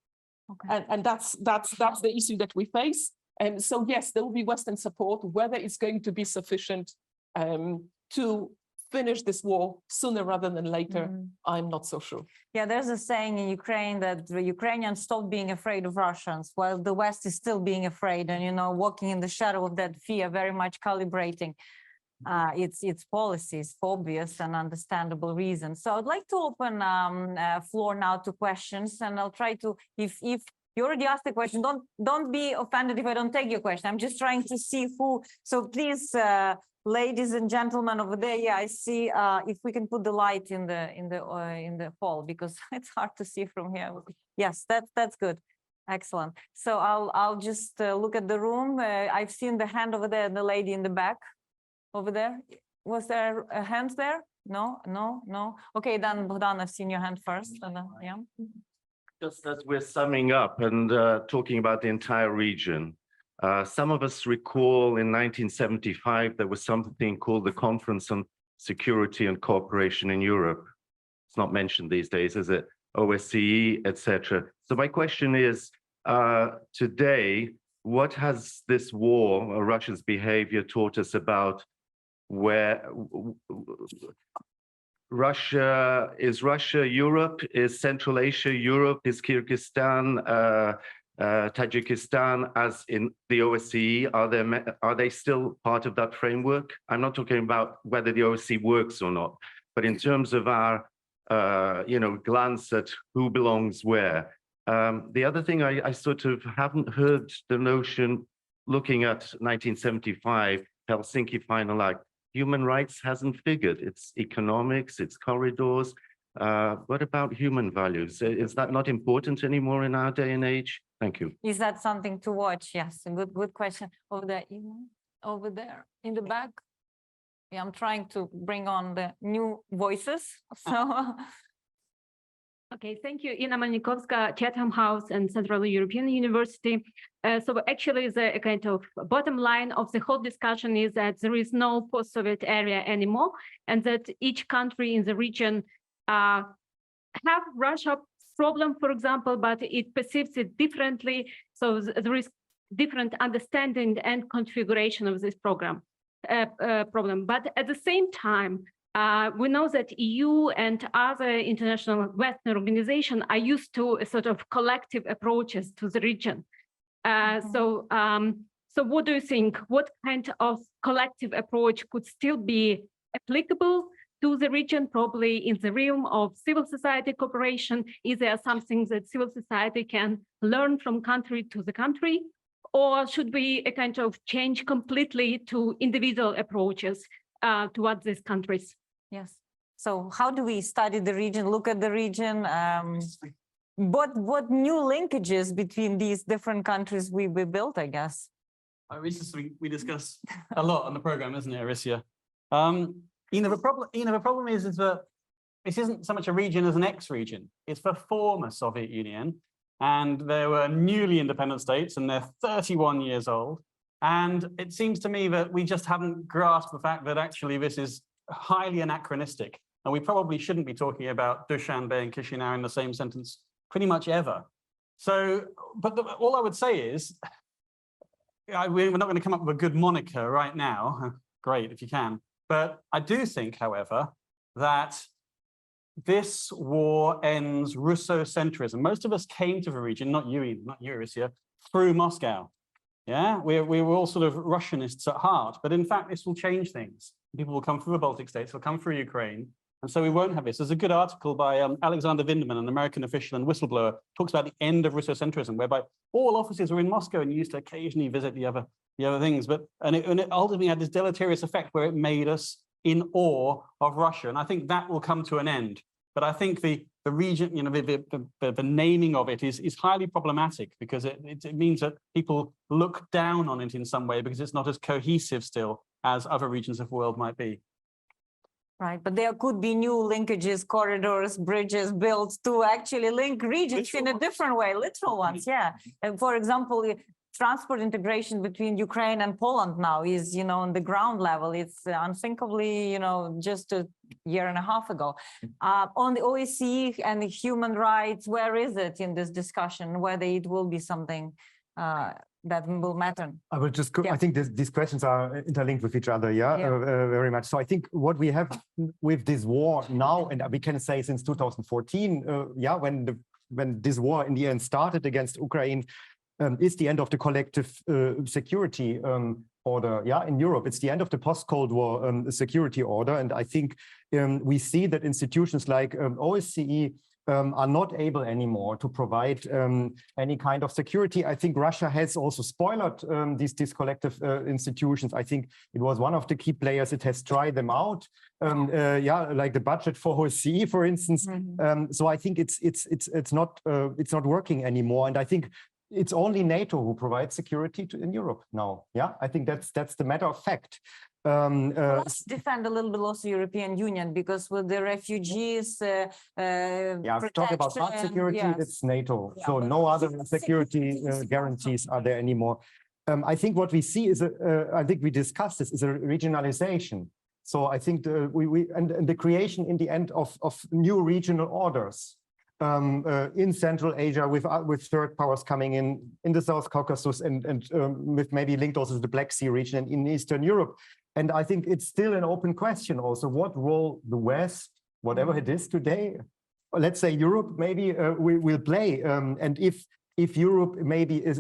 Okay. And that's the issue that we face. And so, yes, there will be Western support. Whether it's going to be sufficient to finish this war sooner rather than later, I'm not so sure. Yeah, there's a saying in Ukraine that the Ukrainians stopped being afraid of Russians, while the West is still being afraid and, walking in the shadow of that fear, very much calibrating its policies for obvious and understandable reasons. So I'd like to open floor now to questions, and I'll try to, if you already asked the question, don't be offended if I don't take your question. I'm just trying to see who. So please, ladies and gentlemen over there, yeah, I see. If we can put the light in the hall, because it's hard to see from here. Yes, that's good. Excellent. So I'll just look at the room. I've seen the hand over there, and the lady in the back over there. Was there a hand there? No. Okay, then Bogdan, I've seen your hand first. And yeah. Just as we're summing up and talking about the entire region, some of us recall in 1975, there was something called the Conference on Security and Cooperation in Europe. It's not mentioned these days, is it? OSCE, etc. So my question is, today, what has this war or Russia's behavior taught us about where Russia, is Russia Europe, is Central Asia Europe, is Kyrgyzstan, Tajikistan as in the OSCE, are they still part of that framework? I'm not talking about whether the OSCE works or not, but in terms of our glance at who belongs where. The other thing I sort of haven't heard the notion, looking at 1975, Helsinki Final Act, human rights hasn't figured. It's economics, it's corridors. What about human values? Is that not important anymore in our day and age? Thank you. Is that something to watch? Yes, a good question. Over there, over there in the back. Yeah, I'm trying to bring on the new voices. So. Okay, thank you. Ina Malnikovska, Chatham House and Central European University. So actually the kind of bottom line of the whole discussion is that there is no post-Soviet area anymore, and that each country in the region have Russia problem, for example, but it perceives it differently. So there is different understanding and configuration of this problem. But at the same time, we know that EU and other international Western organizations are used to a sort of collective approaches to the region. So what do you think? What kind of collective approach could still be applicable to the region, probably in the realm of civil society cooperation? Is there something that civil society can learn from country to the country? Or should we a kind of change completely to individual approaches towards these countries? Yes. So how do we study the region, look at the region? What new linkages between these different countries we built, I guess? We discuss a lot on the program, isn't it, Arisia? The problem is that this isn't so much a region as an ex-region. It's the former Soviet Union, and there were newly independent states, and they're 31 years old. And it seems to me that we just haven't grasped the fact that actually this is highly anachronistic, and we probably shouldn't be talking about Dushanbe and Chisinau in the same sentence pretty much ever. So, but all I would say is, we're not going to come up with a good moniker right now. Great, if you can. But I do think, however, that this war ends Russo-centrism. Most of us came to the region, not you, Arisia, through Moscow. Yeah, we were all sort of Russianists at heart, but in fact, this will change things. People will come through the Baltic states, will come through Ukraine, and so we won't have this. There's a good article by Alexander Vinderman, an American official and whistleblower, talks about the end of Russo-centrism, whereby all offices were in Moscow and you used to occasionally visit the other things, and it ultimately had this deleterious effect where it made us in awe of Russia, and I think that will come to an end. But I think the region, the naming of it is highly problematic, because it means that people look down on it in some way because it's not as cohesive still as other regions of the world might be. Right, but there could be new linkages, corridors, bridges built to actually link regions in a different way, literal ones, yeah. And for example, transport integration between Ukraine and Poland now is, on the ground level. It's unthinkably, just a year and a half ago. On the OSCE and the human rights, where is it in this discussion, whether it will be something that will matter? I will just, I think these questions are interlinked with each other, very much. So I think what we have with this war now, and we can say since 2014, when this war in the end started against Ukraine, is the end of the collective security order, in Europe. It's the end of the post-Cold War security order. And I think we see that institutions like OSCE are not able anymore to provide any kind of security. I think Russia has also spoiled these collective institutions. I think it was one of the key players. It has tried them out, like the budget for OSCE, for instance. So I think it's not working anymore. And I think it's only NATO who provides security in Europe now. Yeah, I think that's the matter of fact. Let's defend a little bit also European Union, because with the refugees, talk about hard security, it's NATO. So no other security guarantees are there anymore. I think what we see is, I think we discussed this, is a regionalization. So I think and the creation in the end of new regional orders. in Central Asia with third powers coming in the South Caucasus and with maybe linked also to the Black Sea region and in Eastern Europe. And I think it's still an open question also what role the West, whatever it is today, or let's say Europe maybe will play. And if Europe maybe is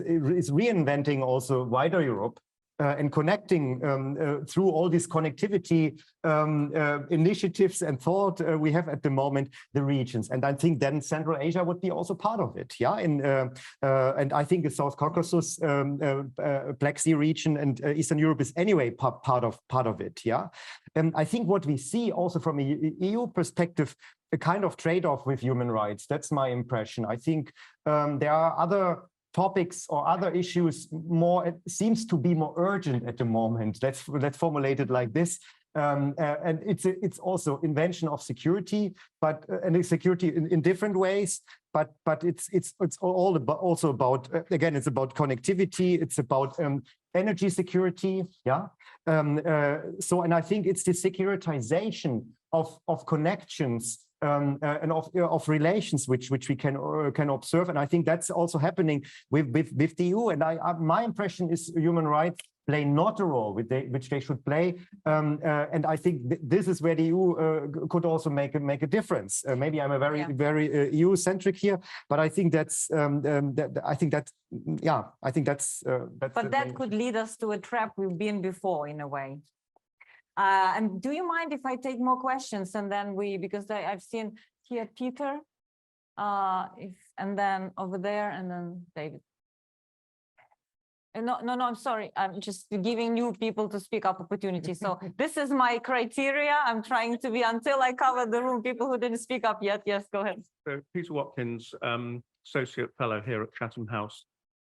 reinventing also wider Europe, and connecting through all this connectivity initiatives and thought we have at the moment, the regions. And I think then Central Asia would be also part of it. Yeah, and I think the South Caucasus, Black Sea region and Eastern Europe is anyway part of it. Yeah, and I think what we see also from a EU perspective, a kind of trade-off with human rights. That's my impression. I think there are other topics or other issues it seems to be more urgent at the moment. Let's formulate it like this. And it's also invention of security, but and security in different ways. But it's all about also about again, it's about connectivity. It's about energy security. Yeah. So and I think it's the securitization of connections. And of relations which we can observe, and I think that's also happening with the EU. And my impression is human rights play not a role which they should play, and I think this is where the EU could also make a difference. Maybe I'm a very EU centric here, but I think that's I think that's. But that could lead us to a trap we've been before in a way. And do you mind if I take more questions and then because I've seen here Peter, and then over there, and then David. No, I'm sorry. I'm just giving new people to speak up opportunities. So this is my criteria. I'm trying to be until I cover the room. People who didn't speak up yet. Yes, go ahead. So Peter Watkins, Associate Fellow here at Chatham House.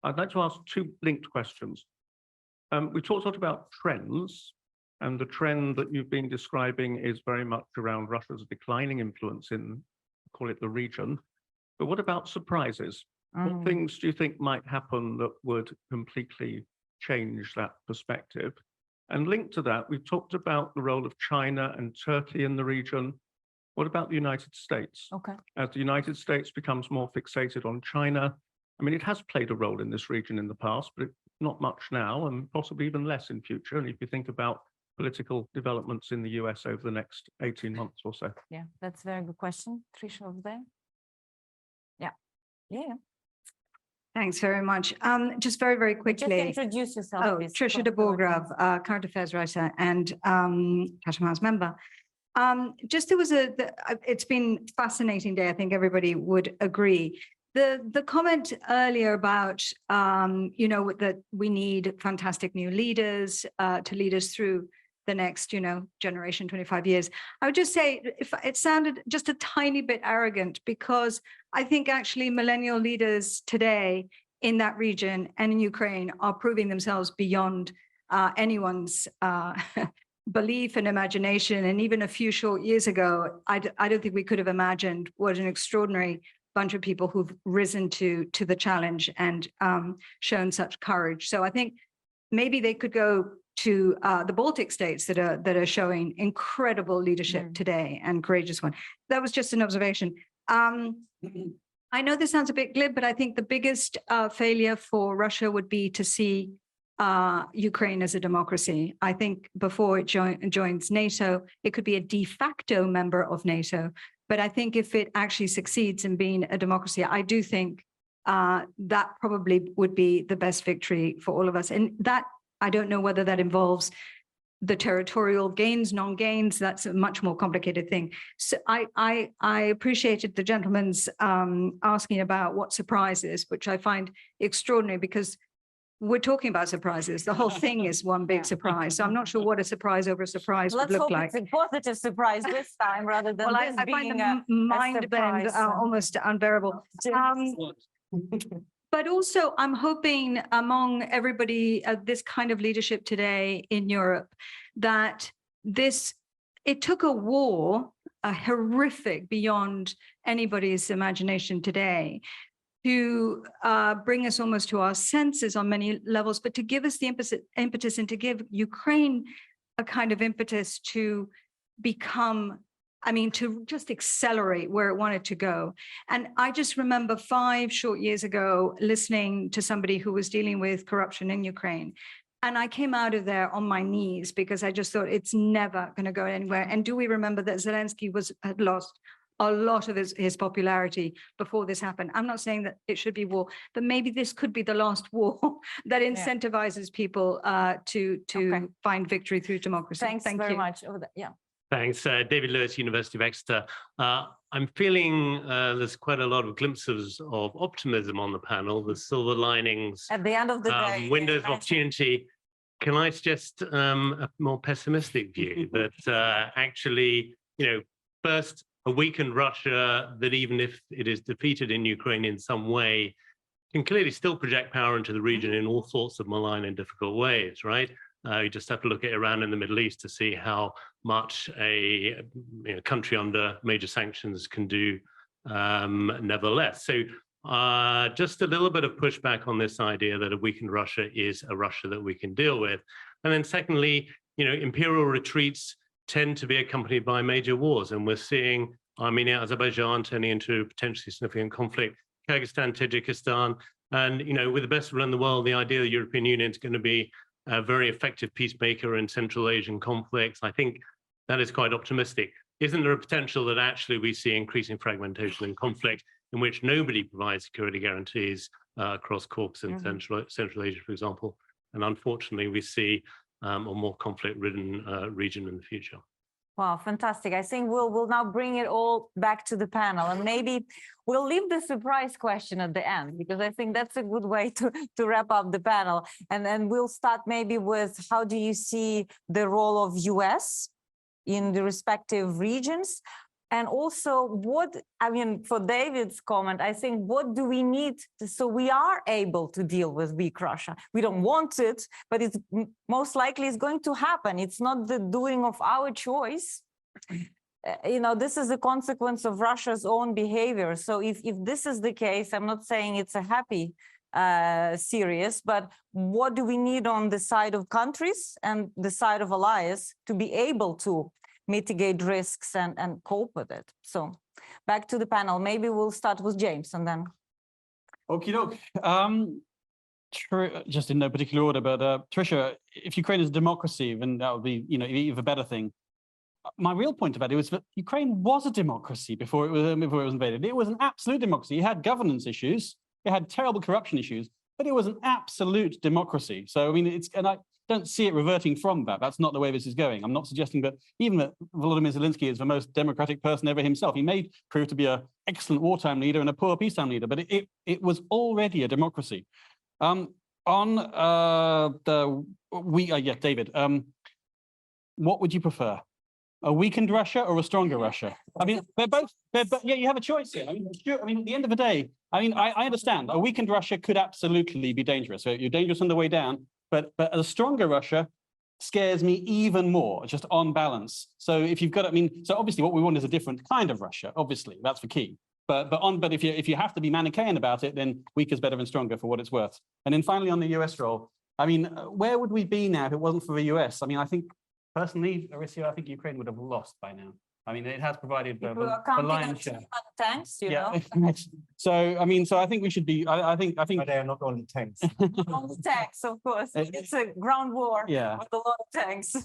I'd like to ask two linked questions. We talked a lot about trends. And the trend that you've been describing is very much around Russia's declining influence in, call it the region. But what about surprises? What things do you think might happen that would completely change that perspective? And linked to that, we've talked about the role of China and Turkey in the region. What about the United States? Okay. As the United States becomes more fixated on China, I mean, it has played a role in this region in the past, but not much now, and possibly even less in future. And if you think about political developments in the US over the next 18 months or so? Yeah, that's a very good question. Trisha over there. Yeah. Thanks very much. Just very quickly. Just introduce yourself, please. Trisha de Bourgrav, current affairs writer and Chatham House member. It's been a fascinating day. I think everybody would agree. The comment earlier about, that we need fantastic new leaders to lead us through the next, generation, 25 years. I would just say if it sounded just a tiny bit arrogant, because I think actually millennial leaders today in that region and in Ukraine are proving themselves beyond anyone's belief and imagination. And even a few short years ago, I don't think we could have imagined what an extraordinary bunch of people who've risen to the challenge and shown such courage. So I think maybe they could go to the Baltic states that are showing incredible leadership today and courageous one. That was just an observation. I know this sounds a bit glib, but I think the biggest failure for Russia would be to see Ukraine as a democracy. I think before it joins NATO, it could be a de facto member of NATO. But I think if it actually succeeds in being a democracy, I do think that probably would be the best victory for all of us. And that, I don't know whether that involves the territorial gains, non-gains. That's a much more complicated thing. So I appreciated the gentleman's asking about what surprises, which I find extraordinary because we're talking about surprises. The whole thing is one big surprise. So I'm not sure what a surprise over a surprise would look like. Let's hope it's a positive surprise this time rather than Well, I find the mind bend almost unbearable. But also, I'm hoping among everybody, this kind of leadership today in Europe, that it took a war, a horrific beyond anybody's imagination today, to bring us almost to our senses on many levels, but to give us the impetus and to give Ukraine a kind of impetus to become I mean, to just accelerate where it wanted to go. And I just remember 5 short years ago, listening to somebody who was dealing with corruption in Ukraine. And I came out of there on my knees because I just thought it's never going to go anywhere. And do we remember that Zelensky had lost a lot of his popularity before this happened? I'm not saying that it should be war, but maybe this could be the last war that incentivizes people to find victory through democracy. Thanks very much. Yeah. Thanks. David Lewis, University of Exeter. I'm feeling there's quite a lot of glimpses of optimism on the panel, the silver linings. At the end of the day. Windows of opportunity. Can I suggest a more pessimistic view that actually, first, a weakened Russia that even if it is defeated in Ukraine in some way, can clearly still project power into the region in all sorts of malign and difficult ways, right? You just have to look at Iran and the Middle East to see how much a country under major sanctions can do nevertheless. So just a little bit of pushback on this idea that a weakened Russia is a Russia that we can deal with. And then secondly, imperial retreats tend to be accompanied by major wars. And we're seeing Armenia, Azerbaijan turning into potentially significant conflict, Kyrgyzstan, Tajikistan. And, with the best will in the world, the idea the European Union is going to be a very effective peacemaker in Central Asian conflicts, I think that is quite optimistic. Isn't there a potential that actually we see increasing fragmentation and conflict in which nobody provides security guarantees across Caucasus and Central Asia, for example? And unfortunately, we see a more conflict-ridden region in the future. Wow, fantastic. I think we'll now bring it all back to the panel, and maybe we'll leave the surprise question at the end, because I think that's a good way to wrap up the panel. And then we'll start maybe with, how do you see the role of US in the respective regions? And also for David's comment, I think, what do we need so we are able to deal with weak Russia? We don't want it, but it's most likely is going to happen. It's not the doing of our choice. This is a consequence of Russia's own behavior. So if this is the case, I'm not saying it's a happy series, but what do we need on the side of countries and the side of allies to be able to mitigate risks and cope with it? So back to the panel. Maybe we'll start with James and then. Okie doke. Just in no particular order, but Tricia, if Ukraine is a democracy, then that would be, even a better thing. My real point about it was that Ukraine was a democracy before it was invaded. It was an absolute democracy. It had governance issues. It had terrible corruption issues, but it was an absolute democracy. So, and I don't see it reverting from that. That's not the way this is going. I'm not suggesting that even that Volodymyr Zelensky is the most democratic person ever himself. He may prove to be an excellent wartime leader and a poor peacetime leader, but it was already a democracy. David, what would you prefer? A weakened Russia or a stronger Russia? They're both, you have a choice here. At the end of the day, I understand a weakened Russia could absolutely be dangerous. So you're dangerous on the way down, but a stronger Russia scares me even more, just on balance. So if you've got, so obviously what we want is a different kind of Russia. Obviously, that's the key. But if you have to be Manichaean about it, then weaker is better than stronger for what it's worth. And then finally on the US role, where would we be now if it wasn't for the US? I think personally, Mauricio, I think Ukraine would have lost by now. It has provided the lion's share. Tanks, you know. So I think we should be. I think. But they are not only tanks. Only tanks, of course. It's a ground war with a lot of tanks.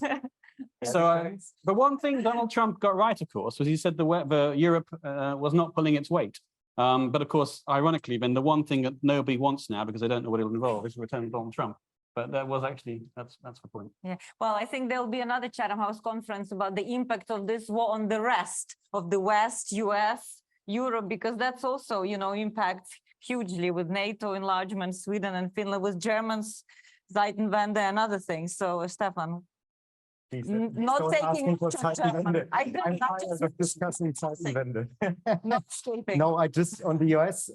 So, but one thing Donald Trump got right, of course, was he said the Europe was not pulling its weight. But of course, ironically, then the one thing that nobody wants now, because they don't know what it'll involve, is the return of Donald Trump. But that was actually, that's the point. Yeah, well, I think there'll be another Chatham House conference about the impact of this war on the rest of the West, US, Europe, because that's also, impacts hugely with NATO enlargement, Sweden and Finland, with Germans, Zeitenwende and other things. So, Stefan. Not taking for Zeitenwende. I'm tired of discussing Zeitenwende. Not escaping. No, on the US,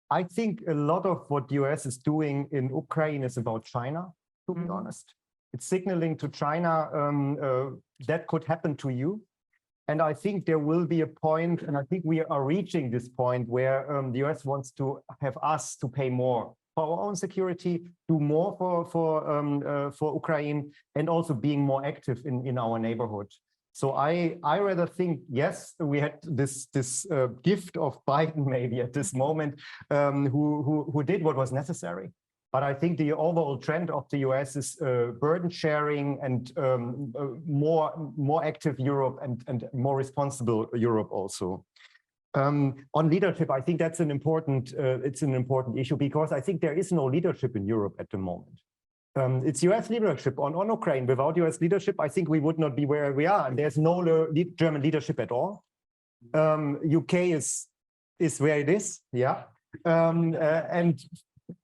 I think a lot of what the US is doing in Ukraine is about China, to be honest. It's signaling to China that could happen to you. And I think there will be a point, and I think we are reaching this point where the US wants to have us to pay more for our own security, do more for Ukraine, and also being more active in our neighborhood. So I rather think, yes, we had this gift of Biden maybe at this moment, who did what was necessary. But I think the overall trend of the US is burden sharing and more active Europe and more responsible Europe also. On leadership, I think that's an important issue, because I think there is no leadership in Europe at the moment. It's US leadership on Ukraine. Without US leadership, I think we would not be where we are. And there's no German leadership at all. UK is where it is, yeah. And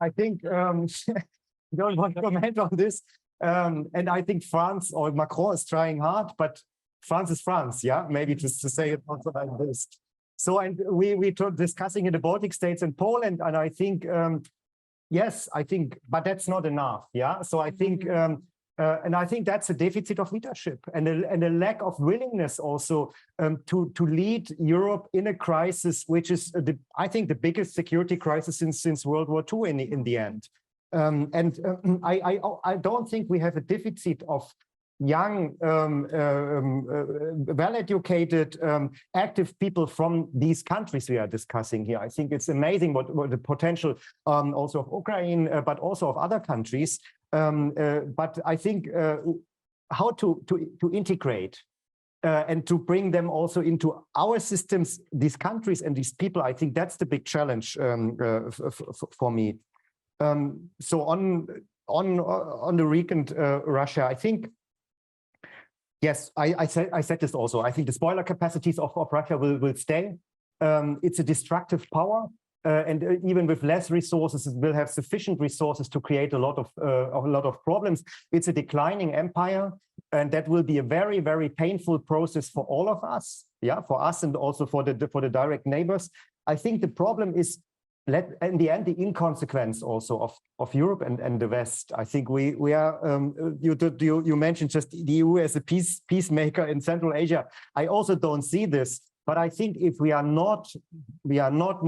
I think don't want to comment on this. And I think France or Macron is trying hard, but France is France, yeah. Maybe just to say it also like this. So, and we were discussing in the Baltic states and Poland, and I think. Yes, I think, but that's not enough. Yeah, so I think, and I think that's a deficit of leadership and a lack of willingness also to lead Europe in a crisis, which is I think the biggest security crisis since World War II in the end. I don't think we have a deficit of young, well-educated, active people from these countries we are discussing here. I think it's amazing what the potential also of Ukraine, but also of other countries. But I think how to integrate and to bring them also into our systems, these countries and these people, I think that's the big challenge for me. So on the recent Russia, I think. Yes, I said this also. I think the spoiler capacities of Russia will stay. It's a destructive power, and even with less resources, it will have sufficient resources to create a lot of problems. It's a declining empire, and that will be a very, very painful process for all of us. Yeah, for us and also for the direct neighbors. I think the problem is, in the end, the inconsequence also of Europe and the West. I think we are. You mentioned just the EU as a peacemaker in Central Asia. I also don't see this, but I think if we are not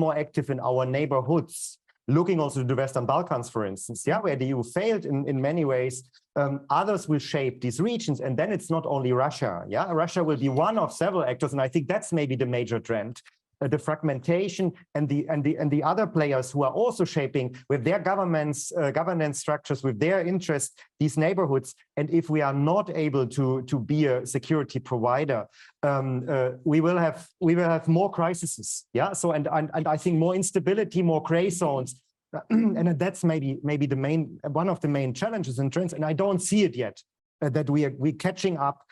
more active in our neighborhoods, looking also to the Western Balkans, for instance, yeah, where the EU failed in many ways, others will shape these regions, and then it's not only Russia. Yeah, Russia will be one of several actors, and I think that's maybe the major trend. The fragmentation and the other players who are also shaping with their governance structures, with their interests, these neighborhoods. And if we are not able to be a security provider, we will have more crises. Yeah. So and I think more instability, more gray zones, and that's maybe one of the main challenges and trends. And I don't see it yet. That we're catching up.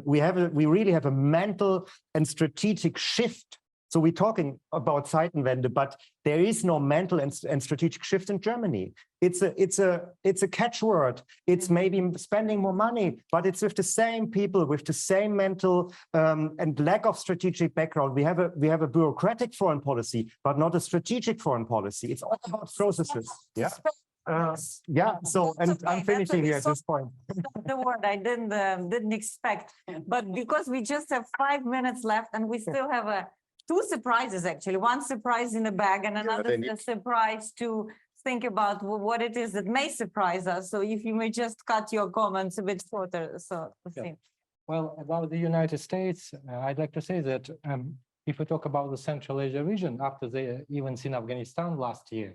We really have a mental and strategic shift. So we're talking about Zeitenwende, but there is no mental and strategic shift in Germany. It's a catchword. It's maybe spending more money, but it's with the same people, with the same mental and lack of strategic background. We have a bureaucratic foreign policy, but not a strategic foreign policy. It's all about processes. Yeah. Yeah. So, and I'm finishing here at this point. The word I didn't expect, but because we just have 5 minutes left, and we still have two surprises, actually. One surprise in the bag and another surprise to think about what it is that may surprise us. So if you may just cut your comments a bit shorter. So, yeah. Well, about the United States, I'd like to say that if we talk about the Central Asia region, after the events in Afghanistan last year,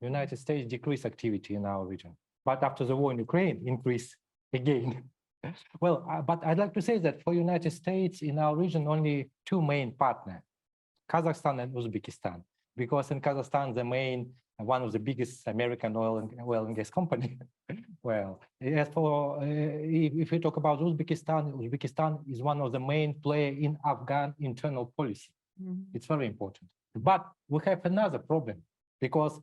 the United States decreased activity in our region. But after the war in Ukraine, increased again. Well, but I'd like to say that for United States in our region, only two main partners, Kazakhstan and Uzbekistan, because in Kazakhstan, one of the biggest American oil and gas company. Well, as for if we talk about Uzbekistan is one of the main players in Afghan internal policy. It's very important. But we have another problem, because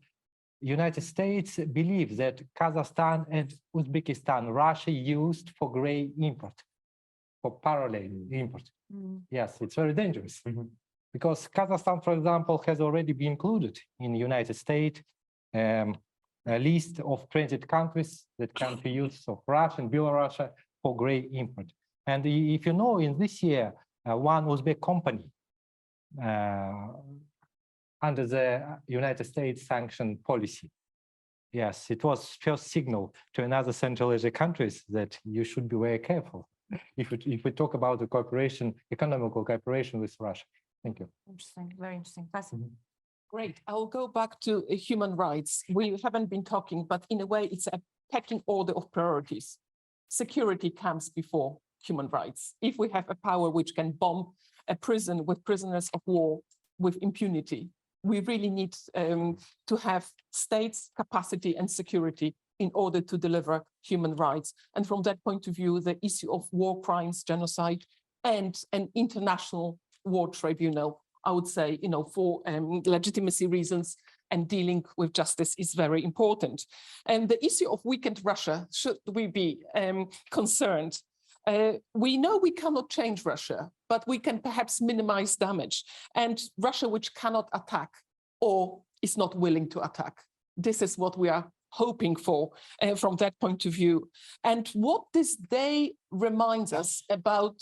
United States believe that Kazakhstan and Uzbekistan, Russia used for gray import, for parallel import. Yes, it's very dangerous. Because Kazakhstan, for example, has already been included in the United States a list of transit countries that can be used of Russia and Belarus for gray import. And if you know, in this year, one Uzbek company under the United States sanction policy. Yes, it was first signal to another Central Asia countries that you should be very careful. if we talk about the cooperation, economical cooperation with Russia. Thank you. Interesting, very interesting. Fascinating. Great. I'll go back to human rights. We haven't been talking, but in a way, it's a pecking order of priorities. Security comes before human rights. If we have a power which can bomb a prison with prisoners of war with impunity, we really need to have states' capacity and security in order to deliver human rights. And from that point of view, the issue of war crimes, genocide, and an international war tribunal, I would say, for legitimacy reasons and dealing with justice is very important. And the issue of weakened Russia, should we be concerned? We know we cannot change Russia, but we can perhaps minimize damage. And Russia, which cannot attack or is not willing to attack, this is what we are hoping for from that point of view. And what this day reminds us about,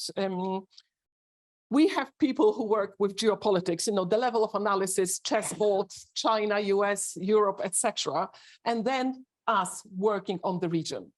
we have people who work with geopolitics, the level of analysis, chessboard, China, US, Europe, etc., and then us working on the region.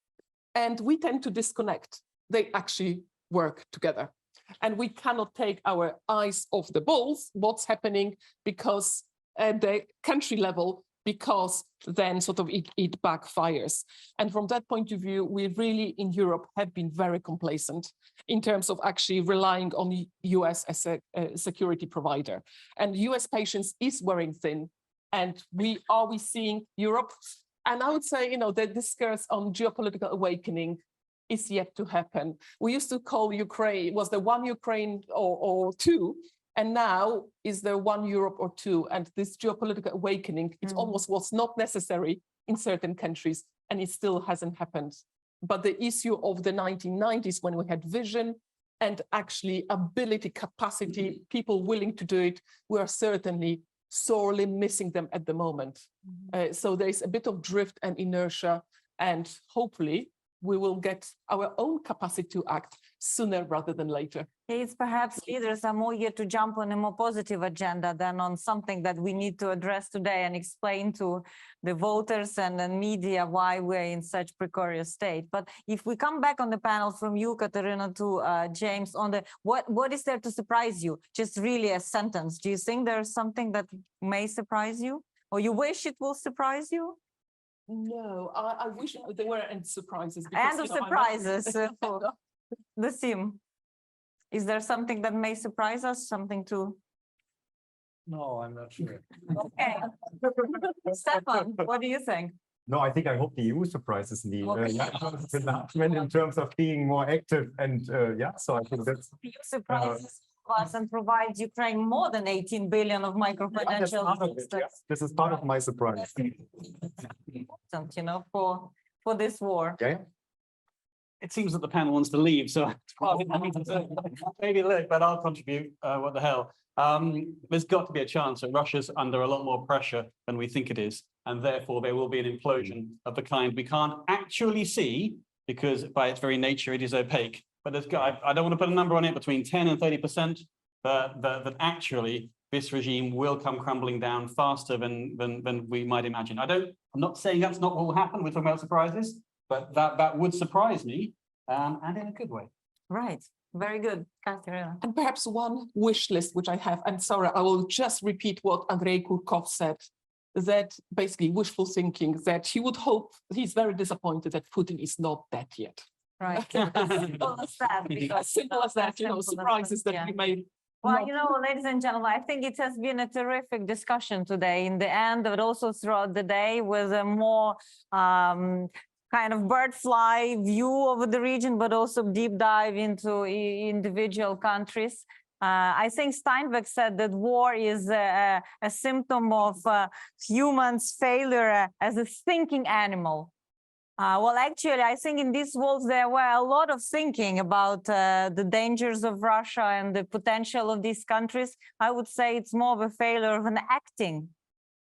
And we tend to disconnect. They actually work together. And we cannot take our eyes off the balls, what's happening, because at the country level, because then sort of it backfires. And from that point of view, we really in Europe have been very complacent in terms of actually relying on the US as a security provider. And US patience is wearing thin. And are we seeing Europe? And I would say, the discourse on geopolitical awakening is yet to happen. We used to call Ukraine, was there one Ukraine or two? And now is there one Europe or two? And this geopolitical awakening, it almost was not necessary in certain countries, and it still hasn't happened. But the issue of the 1990s, when we had vision and actually ability, capacity, people willing to do it, we are certainly sorely missing them at the moment. So there's a bit of drift and inertia, and hopefully we will get our own capacity to act sooner rather than later. It's perhaps leaders are more here to jump on a more positive agenda than on something that we need to address today and explain to the voters and the media why we're in such precarious state. But if we come back on the panel from you, Katerina, to James, on the what is there to surprise you? Just really a sentence. Do you think there's something that may surprise you, or you wish it will surprise you? No, I wish there weren't surprises. And of surprises for the sim. Is there something that may surprise us? Something to... No, I'm not sure. Okay. Stefan, what do you think? No, I hope the EU surprises me in terms of being more active. And so I think that's... The EU surprises us and provides Ukraine more than 18 billion of microfinancial assistance. This is part of my surprise. Important, for this war. Yeah. It seems that the panel wants to leave, so maybe look, but I'll contribute. What the hell? There's got to be a chance that Russia's under a lot more pressure than we think it is, and therefore there will be an implosion of the kind we can't actually see, because by its very nature it is opaque. But I don't want to put a number on it, between 10 and 30%, that actually this regime will come crumbling down faster than we might imagine. I'm not saying that's not what will happen. We're talking about surprises, but that would surprise me, and in a good way. Right. Very good, Katerina. And perhaps one wish list, which I have, and sorry, I will just repeat what Andrei Kurkov said, that basically wishful thinking, that he would hope, he's very disappointed that Putin is not dead yet. Right. Simple as that. As simple as that, surprises that we may... Well, ladies and gentlemen, I think it has been a terrific discussion today in the end, but also throughout the day, with a more kind of bird's fly view over the region, but also deep dive into individual countries. I think Steinbeck said that war is a symptom of humans' failure as a thinking animal. Well, actually, I think in this world there were a lot of thinking about the dangers of Russia and the potential of these countries. I would say it's more of a failure of an acting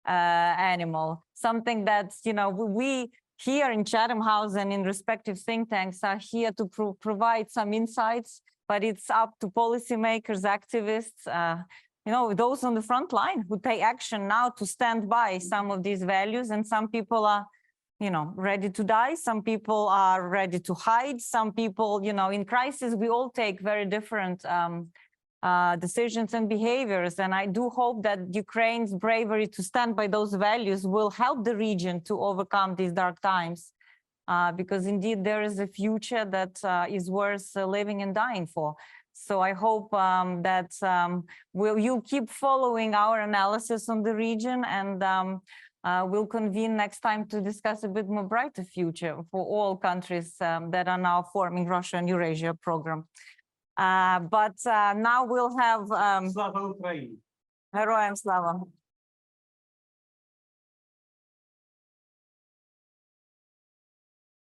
animal, something that, we here in Chatham House and in respective think tanks are here to provide some insights, but it's up to policymakers, activists, those on the front line who take action now to stand by some of these values. And some people are ready to die. Some people are ready to hide. Some people, in crisis, we all take very different decisions and behaviors. And I do hope that Ukraine's bravery to stand by those values will help the region to overcome these dark times. Because indeed there is a future that is worth living and dying for. So I hope that you'll keep following our analysis on the region, and we'll convene next time to discuss a bit more brighter future for all countries that are now forming Russia and Eurasia program. But now we'll have Slava Ukraini. Героям слава.